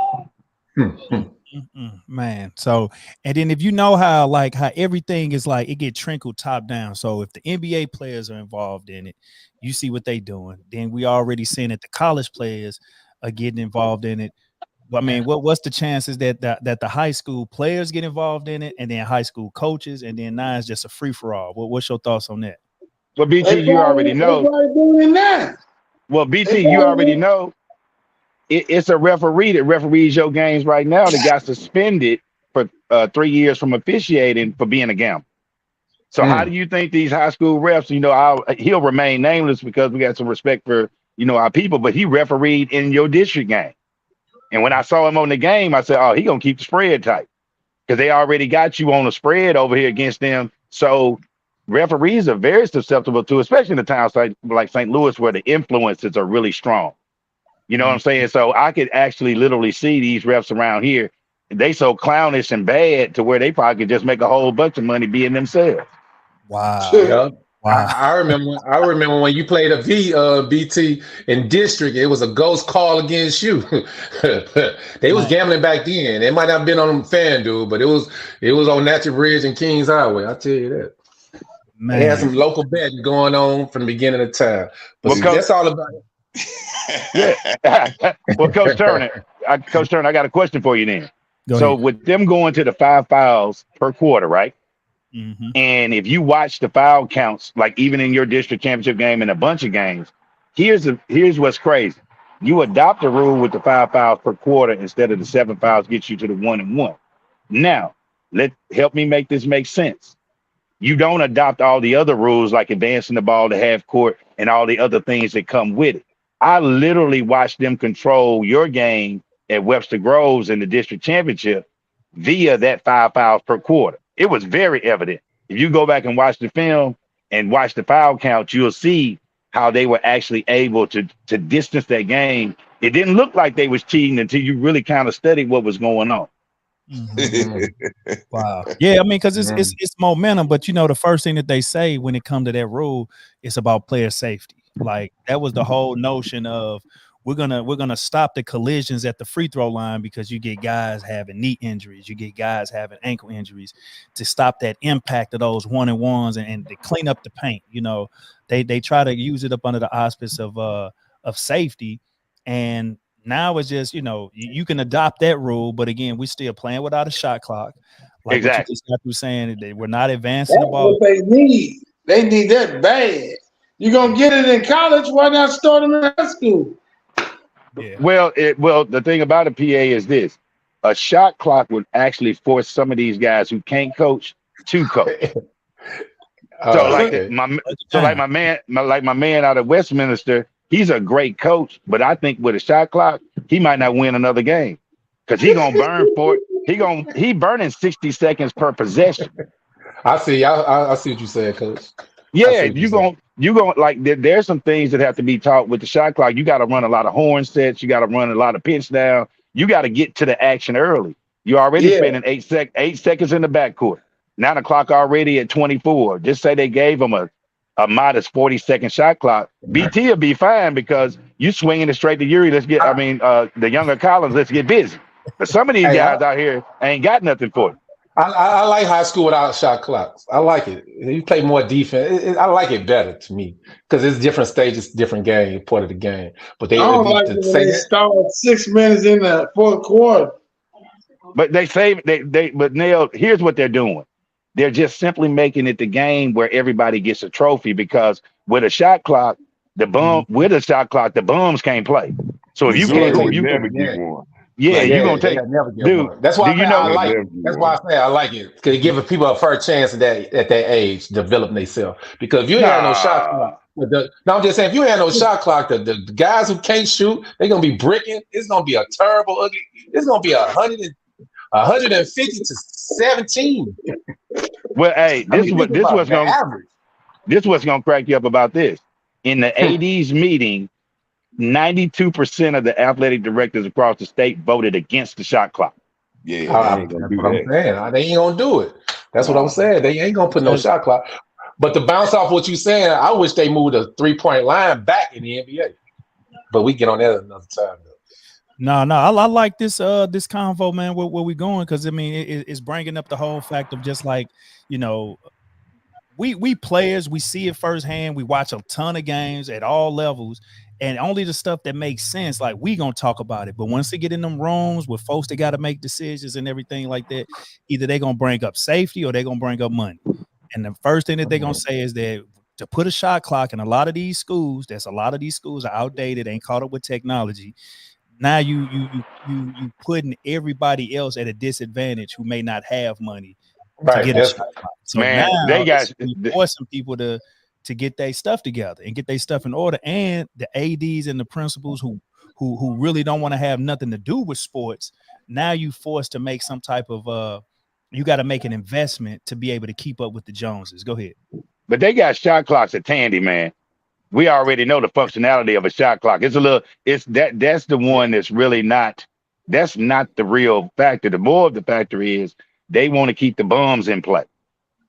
Man. So, and then if you know how everything is like, it get trickled top down. So if the NBA players are involved in it, you see what they doing. Then we already seen that the college players are getting involved in it. I mean, what's the chances that the high school players get involved in it, and then high school coaches, and then now it's just a free for all? What's your thoughts on that? Well, BT, you already know. Well, BT, you already know. It's a referee that referees your games right now that got suspended for 3 years from officiating for being a gambler. So how do you think these high school refs? You know, he'll remain nameless because we got some respect for our people, but he refereed in your district game. And when I saw him on the game, I said, oh, he going to keep the spread tight because they already got you on a spread over here against them. So referees are very susceptible to, especially in the towns like St. Louis, where the influences are really strong. You know what I'm saying? So I could actually literally see these refs around here. They so clownish and bad to where they probably could just make a whole bunch of money being themselves. Wow. Yeah. Wow. I remember when you played a BT in district, it was a ghost call against you. They was gambling back then. It might not have been on FanDuel, but it was on Natural Bridge and Kings Highway. I'll tell you that. Man. They had some local betting going on from the beginning of time. But Well, see, Coach- that's all about it. Yeah. Well, Coach Turner, I got a question for you then. Go So ahead. with them going to the 5 fouls per quarter, right? Mhm. And if you watch the foul counts, like even in your district championship game and a bunch of games, here's what's crazy. You adopt a rule with the 5 fouls per quarter instead of the 7 fouls gets you to the 1-and-1. Now, help me make this make sense. You don't adopt all the other rules like advancing the ball to half court and all the other things that come with it. I literally watched them control your game at Webster Groves in the district championship via that 5 fouls per quarter. It was very evident. If you go back and watch the film and watch the foul count, you'll see how they were actually able to distance that game. It didn't look like they was cheating until you really kind of studied what was going on. Wow. Yeah, I mean, because it's momentum, but the first thing that they say when it comes to that rule is about player safety. Like that was the whole notion of we're gonna stop the collisions at the free throw line because you get guys having knee injuries, you get guys having ankle injuries, to stop that impact of those 1-and-1s and to clean up the paint. They try to use it up under the auspice of safety, and now it's just you can adopt that rule, but again, we're still playing without a shot clock. Like Exactly. what you just got through saying, that we're not advancing the That's ball. what they need. They need that bad. You're gonna get it in college. Why not start them in high school? Yeah. Well, the thing about a PA is this: a shot clock would actually force some of these guys who can't coach to coach. My man out of Westminster, he's a great coach, but I think with a shot clock, he might not win another game because he gonna burn for it. He burning 60 seconds per possession. I see. I see what you said, Coach. Yeah, you gonna like there's some things that have to be taught with the shot clock. You got to run a lot of horn sets. You got to run a lot of pinch down. You got to get to the action early. You already spending 8 seconds in the backcourt. Now the clock already at 24. Just say they gave them a modest 40-second shot clock. BT will be fine because you swinging it straight to Yuri. The younger Collins. Let's get busy. But some of these guys out here ain't got nothing for it. I like high school without shot clocks. I like it. You play more defense. I like it better to me because it's different stages, different game, part of the game. But I don't like it when they start 6 minutes in the fourth quarter. But but Neil, here's what they're doing. They're just simply making it the game where everybody gets a trophy because with a shot clock, the bums can't play. So if you can't Missouri you never can get one. you're gonna take dude. That's why I like it. That's why I say I like it because it gives people a fair chance at that age developing themselves. Because if you had no shot clock, I'm just saying if you had no shot clock, the guys who can't shoot, they're gonna be bricking. It's gonna be a terrible ugly. It's gonna be 150 to 17. Well, hey, this what's gonna crack you up about this. In the AD's meeting, 92% of the athletic directors across the state voted against the shot clock. Yeah, They ain't gonna do it. That's what I'm saying. They ain't gonna put no shot clock. But to bounce off what you're saying, I wish they moved a 3-point line back in the NBA. But we get on that another time. No, I like this this convo, man. Where we going? Because I mean, it's bringing up the whole fact of just like we players, we see it firsthand. We watch a ton of games at all levels, and only the stuff that makes sense, like we gonna talk about it. But once they get in them rooms with folks that got to make decisions and everything like that, either they gonna bring up safety or they gonna bring up money. And the first thing that they're gonna say is that to put a shot clock in a lot of these schools, are outdated, ain't caught up with technology. Now you putting everybody else at a disadvantage who may not have money to get a shot clock. So man, now they got forcing people to get their stuff together and get their stuff in order, and the ADs and the principals who really don't want to have nothing to do with sports. Now you forced to make some type of you got to make an investment to be able to keep up with the Joneses. Go ahead. But they got shot clocks at Tandy, man. We already know the functionality of a shot clock. That's the one that's really not the real factor. The more of the factor is they want to keep the bums in play.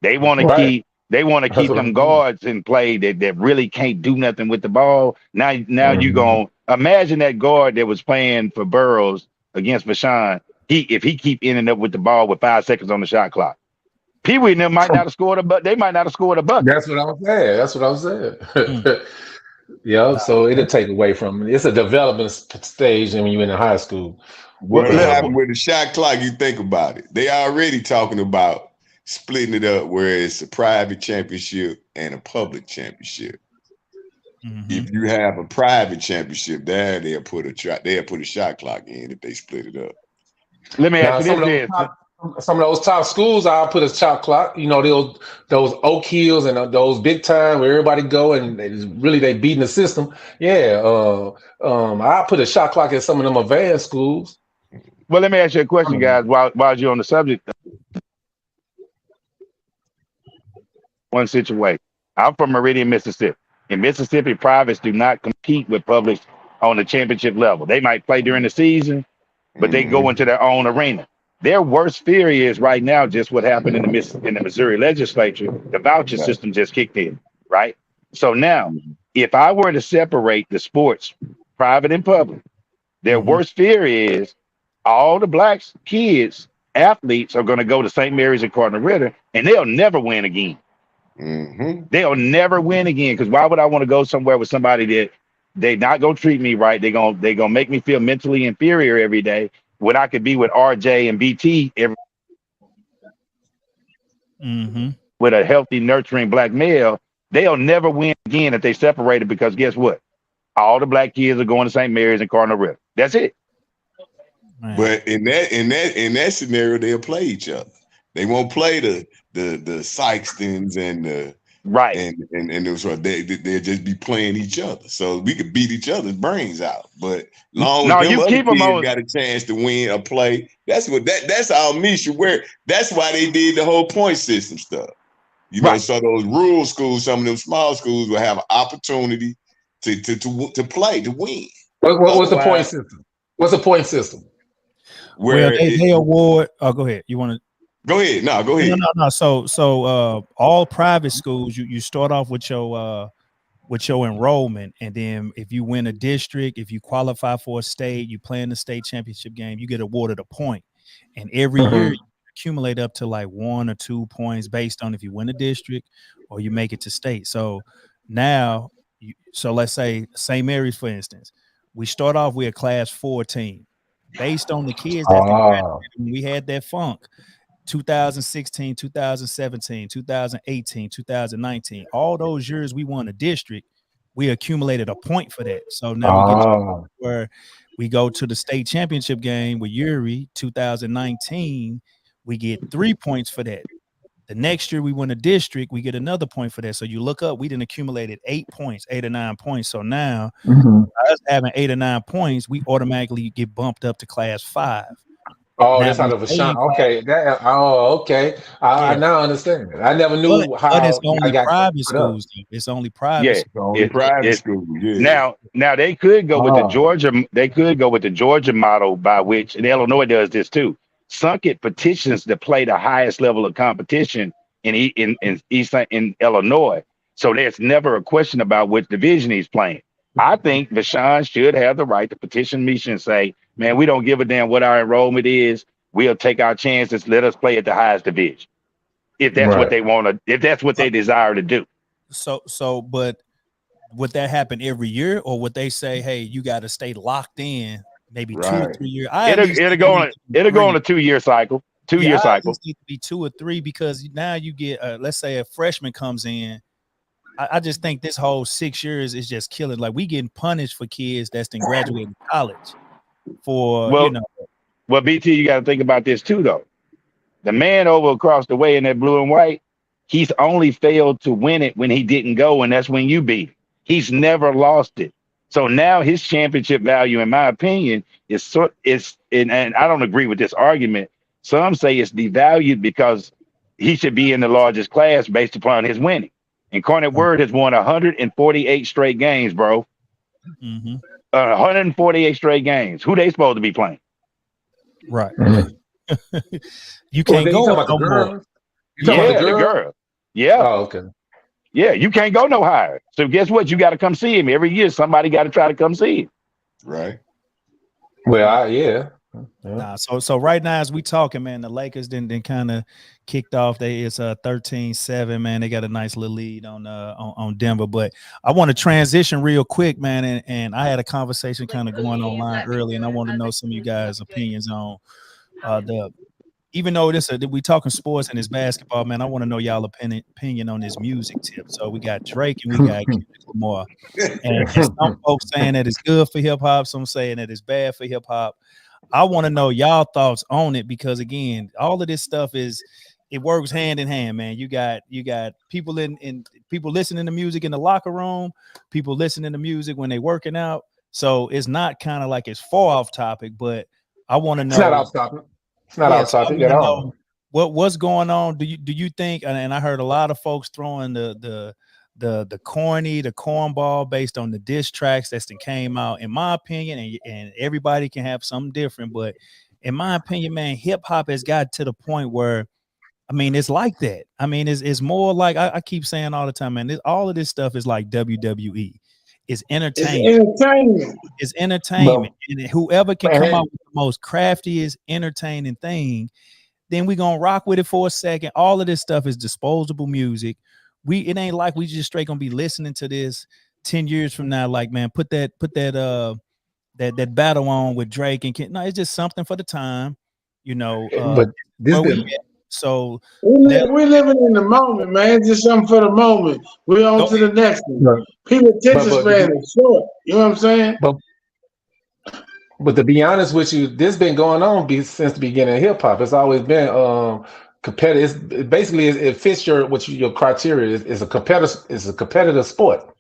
They want to keep them guards in play that really can't do nothing with the ball. Now you gonna imagine that guard that was playing for Burroughs against Bashan. If he keep ending up with the ball with 5 seconds on the shot clock, Pee Wee and them might not have scored a bucket. They might not have scored a bucket. That's what I'm saying. That's what I'm saying. Mm. Yeah, so it'll take away from it. It's a development stage when you're in high school. What Well, happened with the shot clock? You think about it. They already talking about splitting it up where it's a private championship and a public championship. Mhm. If you have a private championship, there they'll put a shot clock in if they split it up. let me Now, ask you this: some of those top schools, I'll put a shot clock. You know, those Oak Hills and those big time where everybody go and they beating the system. Yeah, I'll put a shot clock at some of them advanced schools. well, let me ask you a question, guys. While you're on the subject, one situation. I'm from Meridian, Mississippi. In Mississippi, privates do not compete with publics on the championship level. They might play during the season, but they go into their own arena. Their worst fear is right now just what happened in the Missouri legislature. The voucher system just kicked in, right? So now, if I were to separate the sports, private and public, their worst fear is all the black kids, athletes are going to go to St. Mary's and Cardinal Ritter, and they'll never win again. They'll never win again, because why would I want to go somewhere with somebody that they not gonna treat me right? They gonna make me feel mentally inferior every day when I could be with RJ and BT with a healthy, nurturing black male. They'll never win again if they separated, because guess what? All the black kids are going to St. Mary's and Cardinal River. That's it. Man. But in that scenario, they'll play each other. They won't play the Sykestons and the right and those they'll just be playing each other. So we could beat each other's brains out. But long as them other kids got a chance to win or play, that's all Misha where that's why they did the whole point system stuff. You know, so those rural schools, some of them small schools will have an opportunity to play, to win. What's the point system? What's the point system? Where they award. Oh, go ahead. You want to? Go ahead. No, go ahead. No. So all private schools, you start off with your enrollment, and then if you win a district, if you qualify for a state, you play in the state championship game, you get awarded a point, and every year you accumulate up to like 1 or 2 points based on if you win a district or you make it to state. So now, so let's say St. Mary's, for instance, we start off with a class 4 team based on the kids that graduated when we had that funk. 2016, 2017, 2018, 2019, all those years we won a district, we accumulated a point for that. So now we get to where we go to the state championship game with Uri 2019, we get 3 points for that. The next year we win a district, we get another point for that. So you look up, we didn't accumulated 8 or 9 points. So now us having 8 or 9 points, we automatically get bumped up to class 5. Oh, that's out of a shot. Okay. Okay. I now understand. I never knew how. But it's only private schools. It's only private. Schools. Yeah. Now they could go with the Georgia. They could go with the Georgia model, by which, and Illinois does this too. Sunkett petitions to play the highest level of competition in Illinois. So there's never a question about which division he's playing. I think Vashon should have the right to petition Misha and say, man, we don't give a damn what our enrollment is. We'll take our chances. Let us play at the highest division. If that's what they want to, if that's what they desire to do. But would that happen every year, or would they say, hey, you got to stay locked in maybe 2 or 3 years? It'll go on a 2-year cycle. 2-year cycle. It needs to be 2 or 3, because now you get, let's say a freshman comes in. I just think this whole 6 years is just killing. Like, we getting punished for kids that's been graduating college for, Well, BT, you got to think about this too, though. The man over across the way in that blue and white, he's only failed to win it when he didn't go, and that's when you beat him. He's never lost it. So now his championship value, in my opinion, and I don't agree with this argument. Some say it's devalued because he should be in the largest class based upon his winning. Incarnate Word has won 148 straight games, bro. 148 straight games. Who they supposed to be playing? Right. You can't go about the girl. The girl. Yeah. Oh, okay. Yeah, you can't go no higher. So guess what? You got to come see him every year. Somebody got to try to come see him. Right. Well, yeah. Nah, so right now as we talking, man, the Lakers then kind of kicked off. It's 13-7, man. They got a nice little lead on Denver. But I want to transition real quick, man. And I had a conversation kind of going online early, and I want to know some of you guys' opinions on even though we talking sports and it's basketball, man. I want to know y'all opinion on this music tip. So we got Drake and we got Kendrick Lamar, and some folks saying that it's good for hip hop, some saying that it's bad for hip hop. I want to know y'all thoughts on it because again, all of this stuff it works hand in hand, man. You got people in people listening to music in the locker room, people listening to music when they working out. So it's not kind of like it's far off topic, but I want to know. It's not off topic. It's not off topic at all. What's going on? Do you think? And I heard a lot of folks throwing the cornball based on the diss tracks that came out. In my opinion, and everybody can have something different, but in my opinion, man, hip hop has got to the point where, I mean, it's like that. I mean, it's more like I keep saying all the time, man. All of this stuff is like WWE. It's entertainment. It's entertainment. And whoever can come out with the most craftiest, entertaining thing, then we're gonna rock with it for a second. All of this stuff is disposable music. It ain't like we just straight gonna be listening to this 10 years from now. Like, man, put that battle on with Drake and Kendrick. No, it's just something for the time, you know. But this so we're living in the moment, man. Just something for the moment. We're on to the next one. People attention span is short. You know what I'm saying? But to be honest with you, this been going on since the beginning of hip hop. It's always been competitive. It fits your criteria. It's a competitive sport.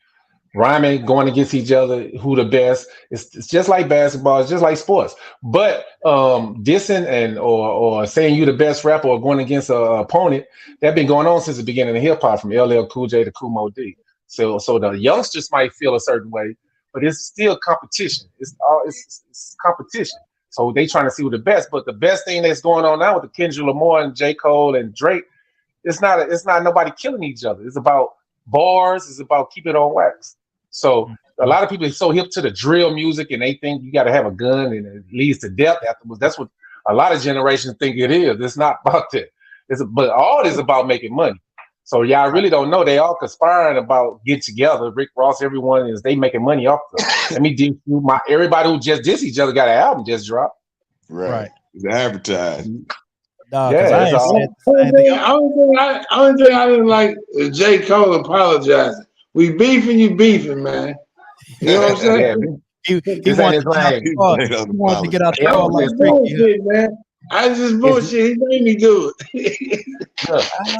Rhyming, going against each other, who the best. It's just like basketball. It's just like sports. But dissing or saying you the best rapper or going against an opponent, that been going on since the beginning of hip hop, from LL Cool J to Kool Moe Dee. So the youngsters might feel a certain way, but it's still competition. It's competition. So they trying to see who the best. But the best thing that's going on now with the Kendrick Lamar and J. Cole and Drake, it's not nobody killing each other. It's about bars. It's about keep it on wax. So a lot of people are so hip to the drill music, and they think you got to have a gun and it leads to death afterwards. That's what a lot of generations think it is. It's not about that. But all this is about making money. So y'all really don't know. They all conspiring about get together. Rick Ross, everyone they making money off them. Let me do everybody who just diss each other got an album just dropped. Right. It's advertising. Only thing I didn't like is J. Cole apologizing. We beefing, you beefing, man. You know what I'm saying? He wanted to get out the car like bullshit, man. I just bullshit. He made me do it.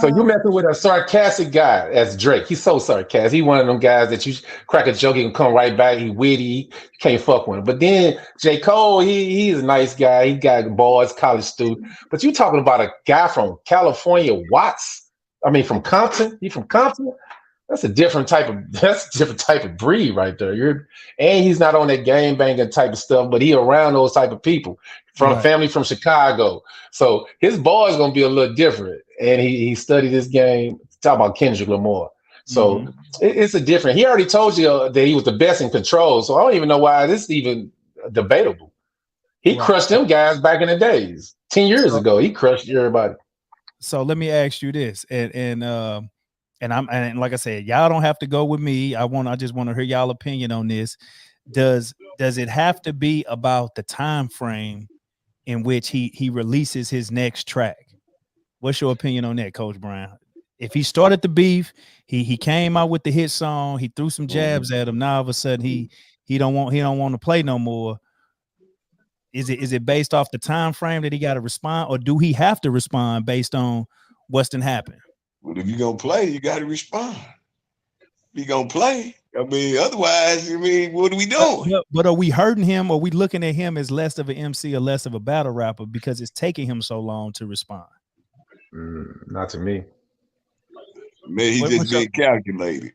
So you messing with a sarcastic guy as Drake. He's so sarcastic. He one of them guys that you crack a joke, he can come right back. He witty, you can't fuck with him. But then J. Cole, he's a nice guy. He got bars, college student. But you talking about a guy from California, from Compton. He from Compton. That's a different type of breed right there. And he's not on that gang banging type of stuff, but he around those type of people from family from Chicago. So his ball is gonna be a little different. And he studied this game. Talk about Kendrick Lamar. So it's a different. He already told you that he was the best in control. So I don't even know why this is even debatable. He crushed them guys back in the days. 10 years ago, he crushed everybody. So let me ask you this, and like I said, y'all don't have to go with me. I just want to hear y'all opinion on this. Does it have to be about the time frame in which he releases his next track? What's your opinion on that, Coach Bryan? If he started the beef, he came out with the hit song, he threw some jabs at him. Now all of a sudden he don't want to play no more. Is it based off the time frame that he got to respond, or do he have to respond based on what's done happened? Well, if you're going to play, you got to respond. If you're going to play, otherwise, what are we doing? But are we hurting him? Or are we looking at him as less of an MC or less of a battle rapper because it's taking him so long to respond? Not to me. Man, he's just being calculated.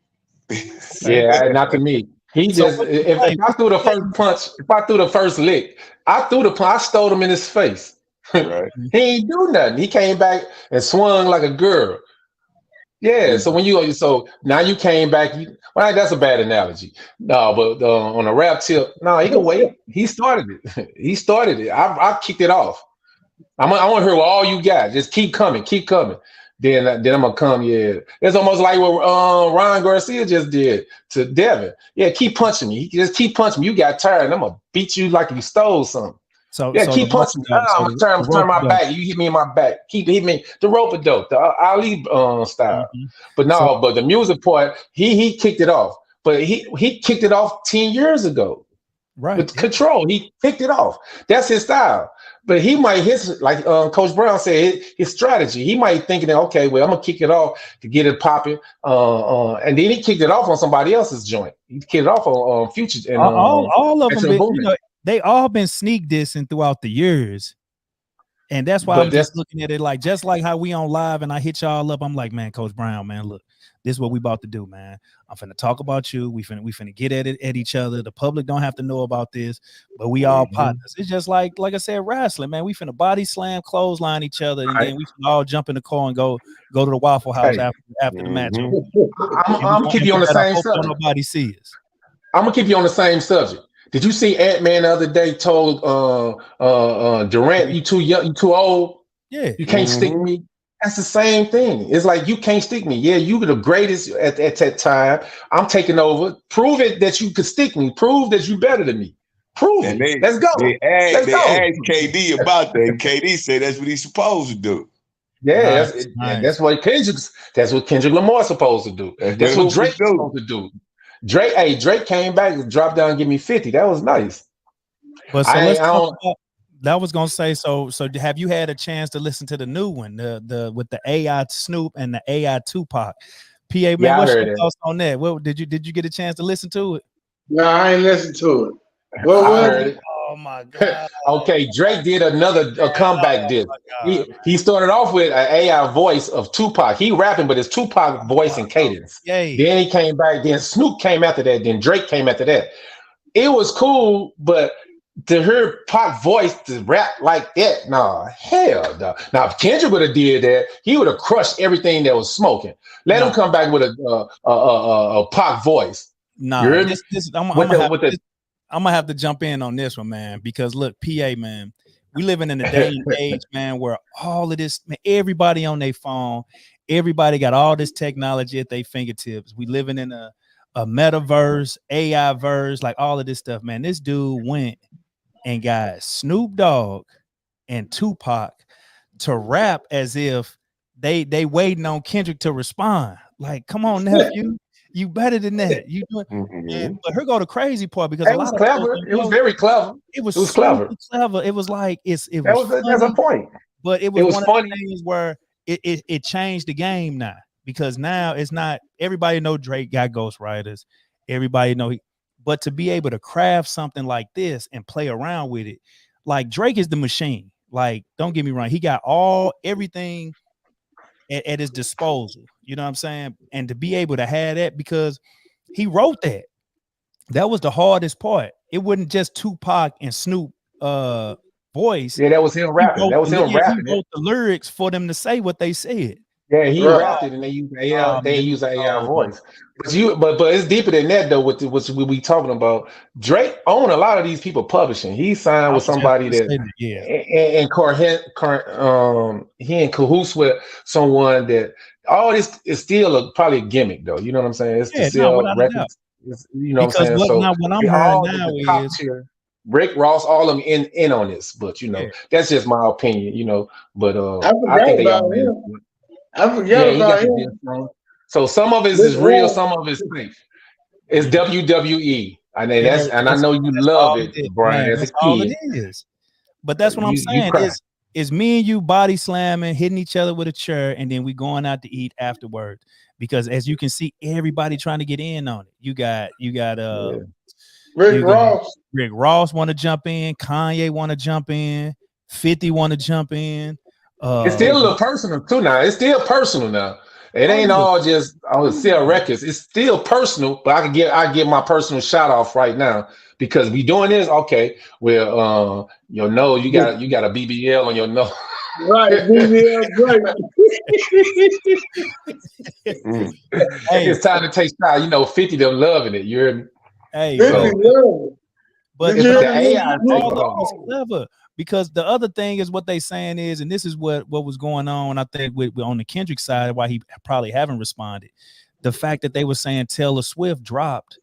Yeah, not to me. He just, if I threw the first punch, if I threw the first lick, I stole him in his face. Right. He ain't do nothing. He came back and swung like a girl. Yeah, so when so now you came back. Well, that's a bad analogy. No, but on a rap tip, no, he can wait. He started it. He started it. I kicked it off. I want to hear what all you got. Just keep coming, keep coming. Then I'm gonna come. Yeah, it's almost like what Ryan Garcia just did to Devin. Yeah, keep punching me. Just keep punching me. You got tired, and I'm gonna beat you like you stole something. So yeah, keep punching me. I'm gonna turn my back. You hit me in my back. Keep hitting me. The rope-a-dope, the Ali style. Mm-hmm. But no, but the music part, he kicked it off. But he kicked it off 10 years ago. Right. With control. He kicked it off. That's his style. But he might like Coach Brown said, his strategy. He might thinking that, okay, well, I'm gonna kick it off to get it popping. And then he kicked it off on somebody else's joint. He kicked it off on Future and all of them. You know, they all been sneak dissing throughout the years. And that's why I'm just looking at it like, just like how we on live and I hit y'all up. I'm like, man, Coach Brown, man, look, this is what we about to do, man. I'm finna talk about you. We finna get at it at each other. The public don't have to know about this, but we all partners. It's just like I said, wrestling, man. We finna body slam, clothesline each other, and then we finna all jump in the car and go to the Waffle House after the match. I'm gonna keep you on the same subject. Nobody sees. I'm gonna keep you on the same subject. Did you see Ant-Man the other day told Durant, you too young, you too old? Yeah. You can't stick me. That's the same thing. It's like, you can't stick me. Yeah, you were the greatest at that time. I'm taking over. Prove it that you could stick me. Prove that you're better than me. Prove it. Let's go. They asked KD about that. And KD said that's what he's supposed to do. Yeah, that's what Kendrick Lamar's supposed to do. That's what Drake's supposed to do. Drake came back and dropped down and give me 50. That was nice. But so let's talk about, that was gonna say, so have you had a chance to listen to the new one, the with the AI Snoop and the AI Tupac? PA, man, what's your thoughts on that? What did you get a chance to listen to it? No, I ain't listened to it. I heard it. Oh my god. Okay, Drake did a comeback disc. He started off with an AI voice of Tupac. He rapping, but it's Tupac voice and cadence. Yay. Then he came back. Then Snoop came after that. Then Drake came after that. It was cool, but to hear Pac voice to rap like that, nah, hell no. Now, if Kendrick would have did that, he would have crushed everything that was smoking. Let him come back with a Pac voice. Nah, I'm gonna have to jump in on this one, man, because look, PA, man, we living in a day and age, man, where all of this, man, everybody on their phone, everybody got all this technology at their fingertips. We living in a metaverse, AI verse, like all of this stuff, man. This dude went and got Snoop Dogg and Tupac to rap as if they waiting on Kendrick to respond. Like, come on, nephew. You better than that. You doing, but here go the crazy part, because it was clever. It was very clever. It was clever. It was like that's a point. But it was one funny. Of the things where it changed the game now, because now it's not everybody know Drake got ghostwriters. Everybody know but to be able to craft something like this and play around with it, like Drake is the machine. Like, don't get me wrong, he got everything at his disposal. You know what I'm saying? And to be able to have that, because he wrote that was the hardest part. It wasn't just Tupac and Snoop voice. Yeah, that was him rapping. He wrote the lyrics for them to say what they said. Yeah, he rapped it, and they use AI. They use an AI voice. But it's deeper than that, though. What we talking about? Drake own a lot of these people publishing. He signed with somebody that, and he in cahoots with someone that. All this is still probably a gimmick, though. You know what I'm saying? It's to sell records. You know what I'm saying? So what I'm hearing now is Rick Ross, all of them in on this. But that's just my opinion. But I think they all. I forgot about him. So some of it is real, some of it is fake. It's WWE. I know you love it, Bryan. As a kid, all it is. But that's what I'm saying. Is me and you body slamming, hitting each other with a chair, and then we going out to eat afterwards. Because as you can see, everybody trying to get in on it. You got Rick Ross. Rick Ross want to jump in. Kanye want to jump in. 50 want to jump in. It's still a little personal too now. It's still personal now. It ain't all just sell records. It's still personal, but I get my personal shout off right now, because we doing this. Okay, well, you got a BBL on your nose. Right, BBL Drake. Hey, It's time to take shots. 50 them loving it. You're hey, 50 So- love. but Did you the hear AI me? all of it's clever because the other thing is what they saying is, and this is what was going on. I think with on the Kendrick side, why he probably haven't responded. The fact that they were saying Taylor Swift dropped,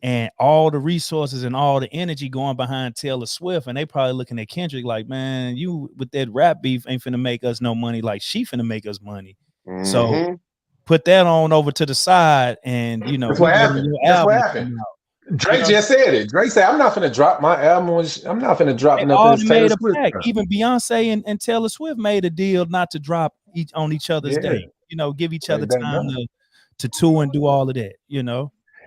and all the resources and all the energy going behind Taylor Swift, and they probably looking at Kendrick like, man, you with that rap beef ain't finna make us no money like she finna make us money. So put that on over to the side, and That's what happened. That's what happened. Drake just said it. Drake said, "I'm not finna drop my album. I'm not finna drop They nothing." all That's made Taylor a Swift. pact. Even Beyonce and Taylor Swift made a deal not to drop on each other's Yeah. day. Give each other They done time done. to tour and do all of that.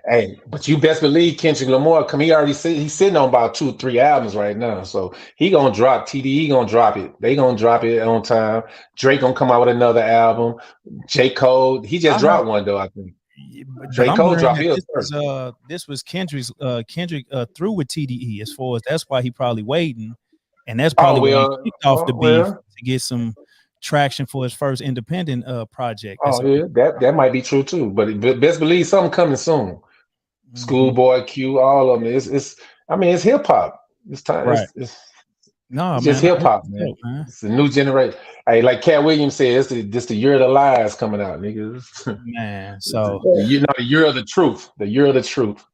Hey, but you best believe Kendrick Lamar, he already said he's sitting on about 2 or 3 albums right now. So he gonna drop TDE, gonna drop it. They gonna drop it on time. Drake gonna come out with another album. J. Cole, he just dropped one though, I think. But I'm Cole hearing dropped that his first. this was Kendrick through with TDE as far as that's why he probably waiting, and that's probably why he kicked off the beef to get some traction for his first independent project. That might be true too. But best believe something coming soon. Schoolboy Q, all of them. It's hip hop. It's time. Right. It's No, just hip hop, man. It's a new generation. Hey, like Cat Williams said, it's the year of the lies coming out, niggas. Man, so the year of the truth. The year of the truth.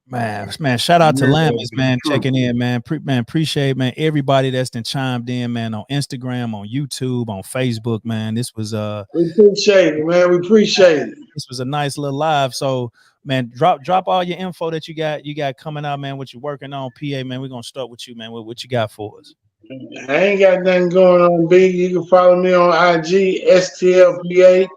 Man, shout out to Lamis, man, checking in, man. Appreciate, man, everybody that's been chimed in, man, on Instagram, on YouTube, on Facebook, man. This was we appreciate it, man. We appreciate it. This was a nice little live. So, man, drop all your info that you got coming out, man. What you're working on, PA, man. We're gonna start with you, man. What you got for us? I ain't got nothing going on, B. You can follow me on IG, STLPA.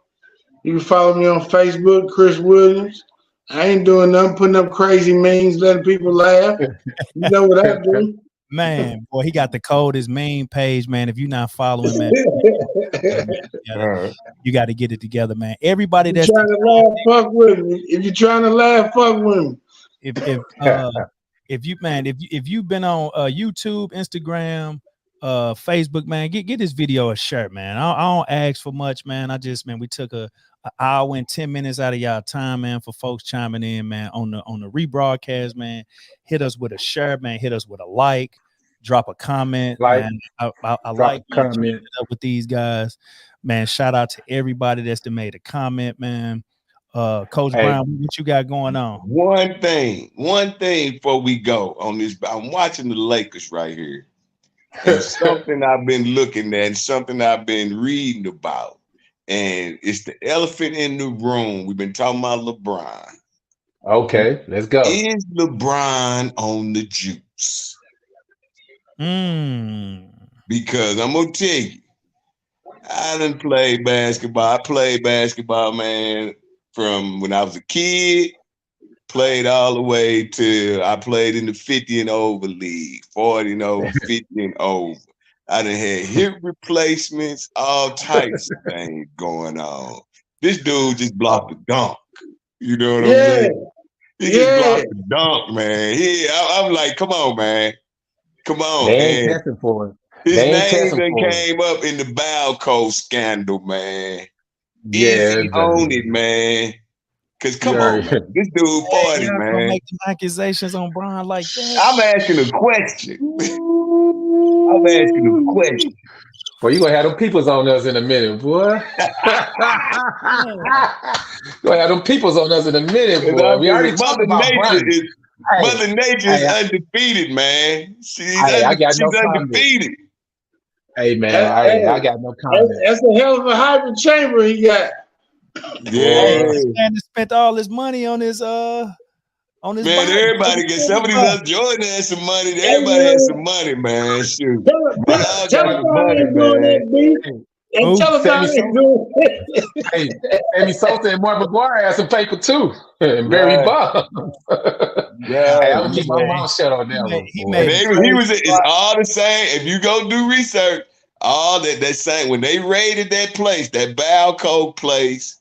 You can follow me on Facebook, Chris Williams. I ain't doing nothing, putting up crazy memes, letting people laugh. You know what I do. Man, boy, he got the coldest meme page, man. If you're not following, man, you got to get it together, man. Everybody that's trying to laugh, fuck with me. If you're trying to laugh, fuck with me. If you've been on YouTube, Instagram, Facebook, man, get this video a shirt, man. I don't ask for much, man. We took an hour and 10 minutes out of y'all time, man, for folks chiming in, man, on the rebroadcast, man. Hit us with a share, man. Hit us with a like, drop a comment, man. I like comment up with these guys, man. Shout out to everybody that's made a comment, man. Coach Bryan, what you got going on? One thing before we go on this. I'm watching the Lakers right here. And something I've been looking at, something I've been reading about, and it's the elephant in the room. We've been talking about LeBron. Okay, let's go. Is LeBron on the juice? Because I'm gonna tell you, I done played basketball. I played basketball, man, from when I was a kid. Played all the way to I played in the 50 and over league, 40 and over, 50 and over. I done had hip replacements, all types of things going on. This dude just blocked the dunk. You know what I'm saying? He just blocked the dunk, man. I'm like, come on, man. Come on. They ain't testing for him. His name done came up in the Balco scandal, man. Is he on it, man? Because come on, man. This dude 40, man. Making accusations on Bryan like that. I'm asking a question. Boy, you gonna have them peoples on us in a minute, boy. You gonna have them peoples on us in a minute, boy. We already talked about Bryan. Mother Nature is undefeated, man. She's undefeated. Hey, man, I got no comment. That's a hell of a hybrid chamber he got. Yeah, this man spent all his money on his man, body. Everybody gets some of these other Jordan has some money. Everybody has some money, man. Shoot. Tell us how they doing that, B. And tell us how they doing it. Hey, Sammy Sosa and Mark McGuire had some paper too. And Barry Bonds. Hey, I'm gonna keep my mouth shut on that one. It's all the same. If you go do research, all that same when they raided that place, that Balco place.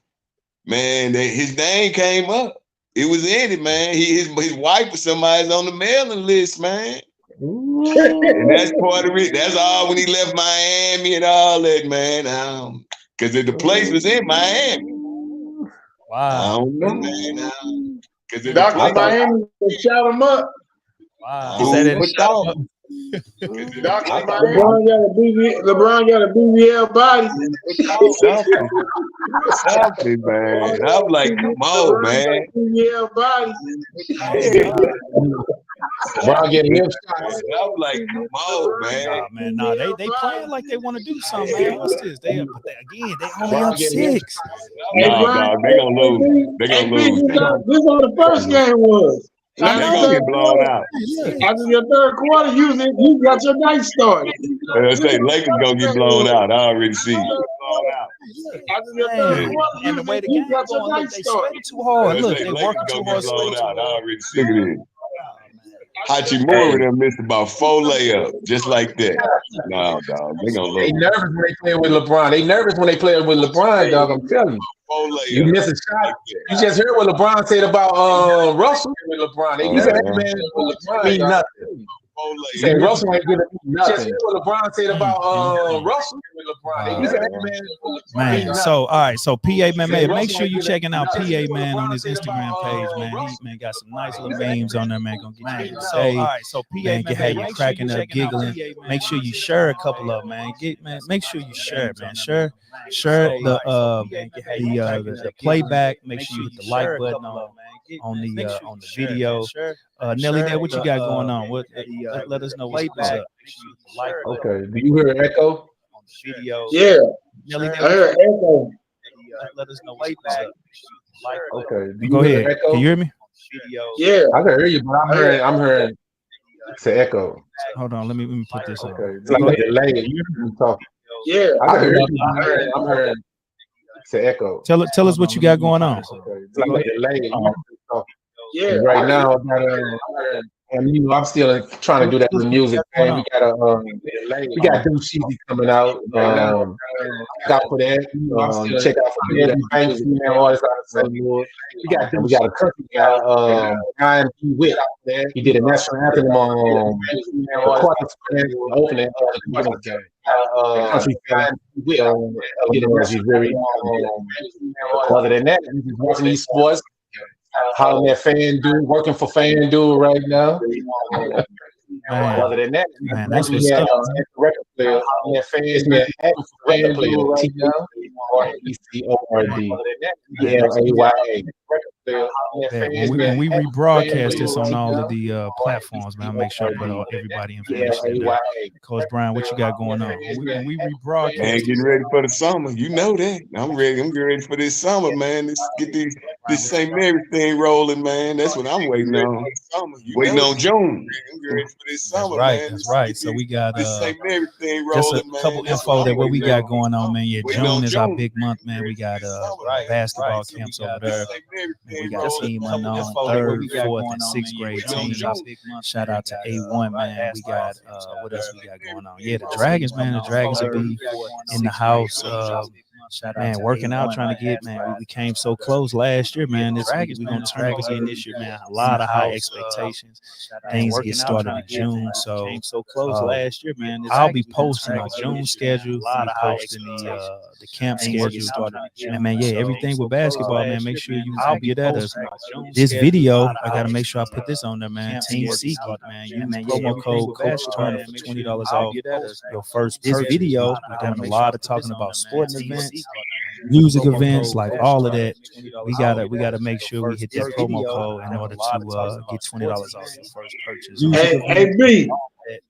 Man, his name came up. It was in it, man. His wife was somebody's on the mailing list, man. And that's part of it. That's all when he left Miami and all that, man. Because the place was in Miami. Wow. I don't know, man. Because Dr. Miami shot him up. Wow. Who Say that. would thought? LeBron got a BBL body. Something, man. I'm like, come on, man. BBL body. LeBron getting hip shots. I'm like, come on, man. Nah, man. They playing like they want to do something, man. What's this? They only up 6. No, dog, they gonna lose. They gonna lose. This is what the first game was. They gonna get blown out. After your third quarter, you got your night started. I say Lakers gonna get blown out. I already see it. After your third quarter, And the way the game going, look, they sweating too hard. Look, they working too hard. Blown out. I already see it. Hachimura them missed about 4 layups, just like that. No, dog, they gonna lose. They nervous when they play with LeBron. They nervous when they play with LeBron, dog. I'm telling you. You miss a shot. You just heard what LeBron said about Russell with LeBron. He said that man with LeBron mean nothing. He said Russell ain't good at nothing. You just heard what LeBron said about Russell with LeBron. He said that man with LeBron. Man, so all right, so PA man, make sure you checking out PA man on his Instagram page, man. He got some nice little memes on there, man. Gonna get you today. All right, so PA man, have you cracking up, giggling. Make sure you share a couple of them, man. Make sure you share, man. Share the playback. Make sure you hit the like button on the video. Nelly, there, what you got going on? Let us know what's up. Okay, do you hear an echo? On the video. Yeah, Nelly, I heard echo. let us know what's up. Okay, do you Go hear ahead. an echo? Can you hear me? Yeah, I can hear you, but I'm hearing it's an echo. Hold on, let me put this on. Okay, it's like a delay. You talking? yeah. I can hear you. I'm hearing it's an echo. Tell us what you got going on. Okay, it's like a delay. You talking? Yeah, Right now, I'm still trying to do that with music. And we got New Sheezy coming out. Got for that. Check out for the famous female artists out of St. Louis. We got a country guy, Bryan Witt. He did a national anthem on the opening country fan. He's very. Other than that, we're just watching these sports. Hollering at FanDuel, working for FanDuel right now. Other than that, man, that's what's up. Record player, record player, TECORD, When we rebroadcast this on all of the platforms, man, I'll make sure I put everybody information there. Coach Bryan, what you got going on? When we rebroadcast, Man, getting ready for the summer. You know that. I'm ready. I'm getting ready for this summer, man. Let's get this St. Mary thing rolling, man. That's what I'm waiting on. Waiting on June. I'm getting ready for this summer, man. That's right. So we got this St. Mary thing just rolling, a couple info that what we got going on, man. Yeah, June is our big month, man. We got basketball camps over there. We got Team Unknown, 3rd, 4th, and 6th grade teams. Shout out to A1, man. We got what else we got going on? Yeah, the Dragons, man. The Dragons will be in the house. Man, working out, trying to get, man. We came so close last year, man. We're gonna turn up again this year, man. A lot of high expectations. Things get started in June, so close last year, man. I'll be posting our June schedule. I'll be posting the camp schedule. And man, yeah, everything with basketball, man. Make sure you get at us. This video, I gotta make sure I put this on there, man. Team Secret, man. Use promo code Coach Turner for $20 off your first purchase. This video, we're doing a lot of talking about sporting events, music events, like all of that. We gotta make sure we hit that promo code in order to get $20 off your first purchase. Hey B,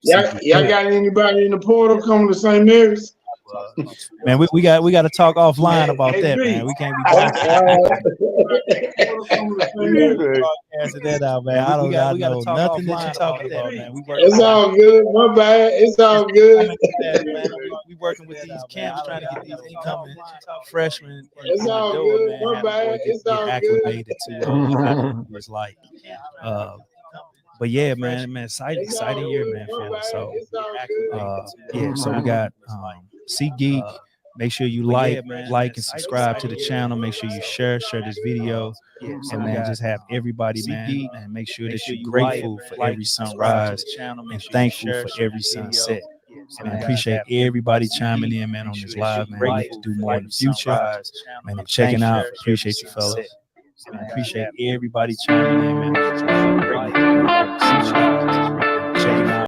y'all got anybody in the portal coming to St. Mary's? Man, we got to talk offline about that, man. We can't be that out, man. I don't know nothing that you're talking about, man. It's all good. My bad. It's all good. We working with these camps, trying to get these incoming freshmen. It's all good. My bad. It's all acclimated to it's like. But yeah, man, exciting year, man, for us. So yeah, so we got SeatGeek, Make sure you like and subscribe to the channel. Make sure you share this video. And man, just have everybody, man, and make sure that you're grateful for every sunrise and thankful for every sunset. And I appreciate everybody chiming in, man, on this live, man. We need to do more in the future. Man, I'm checking out. Appreciate you, fellas. And I appreciate everybody chiming in, man. On this live.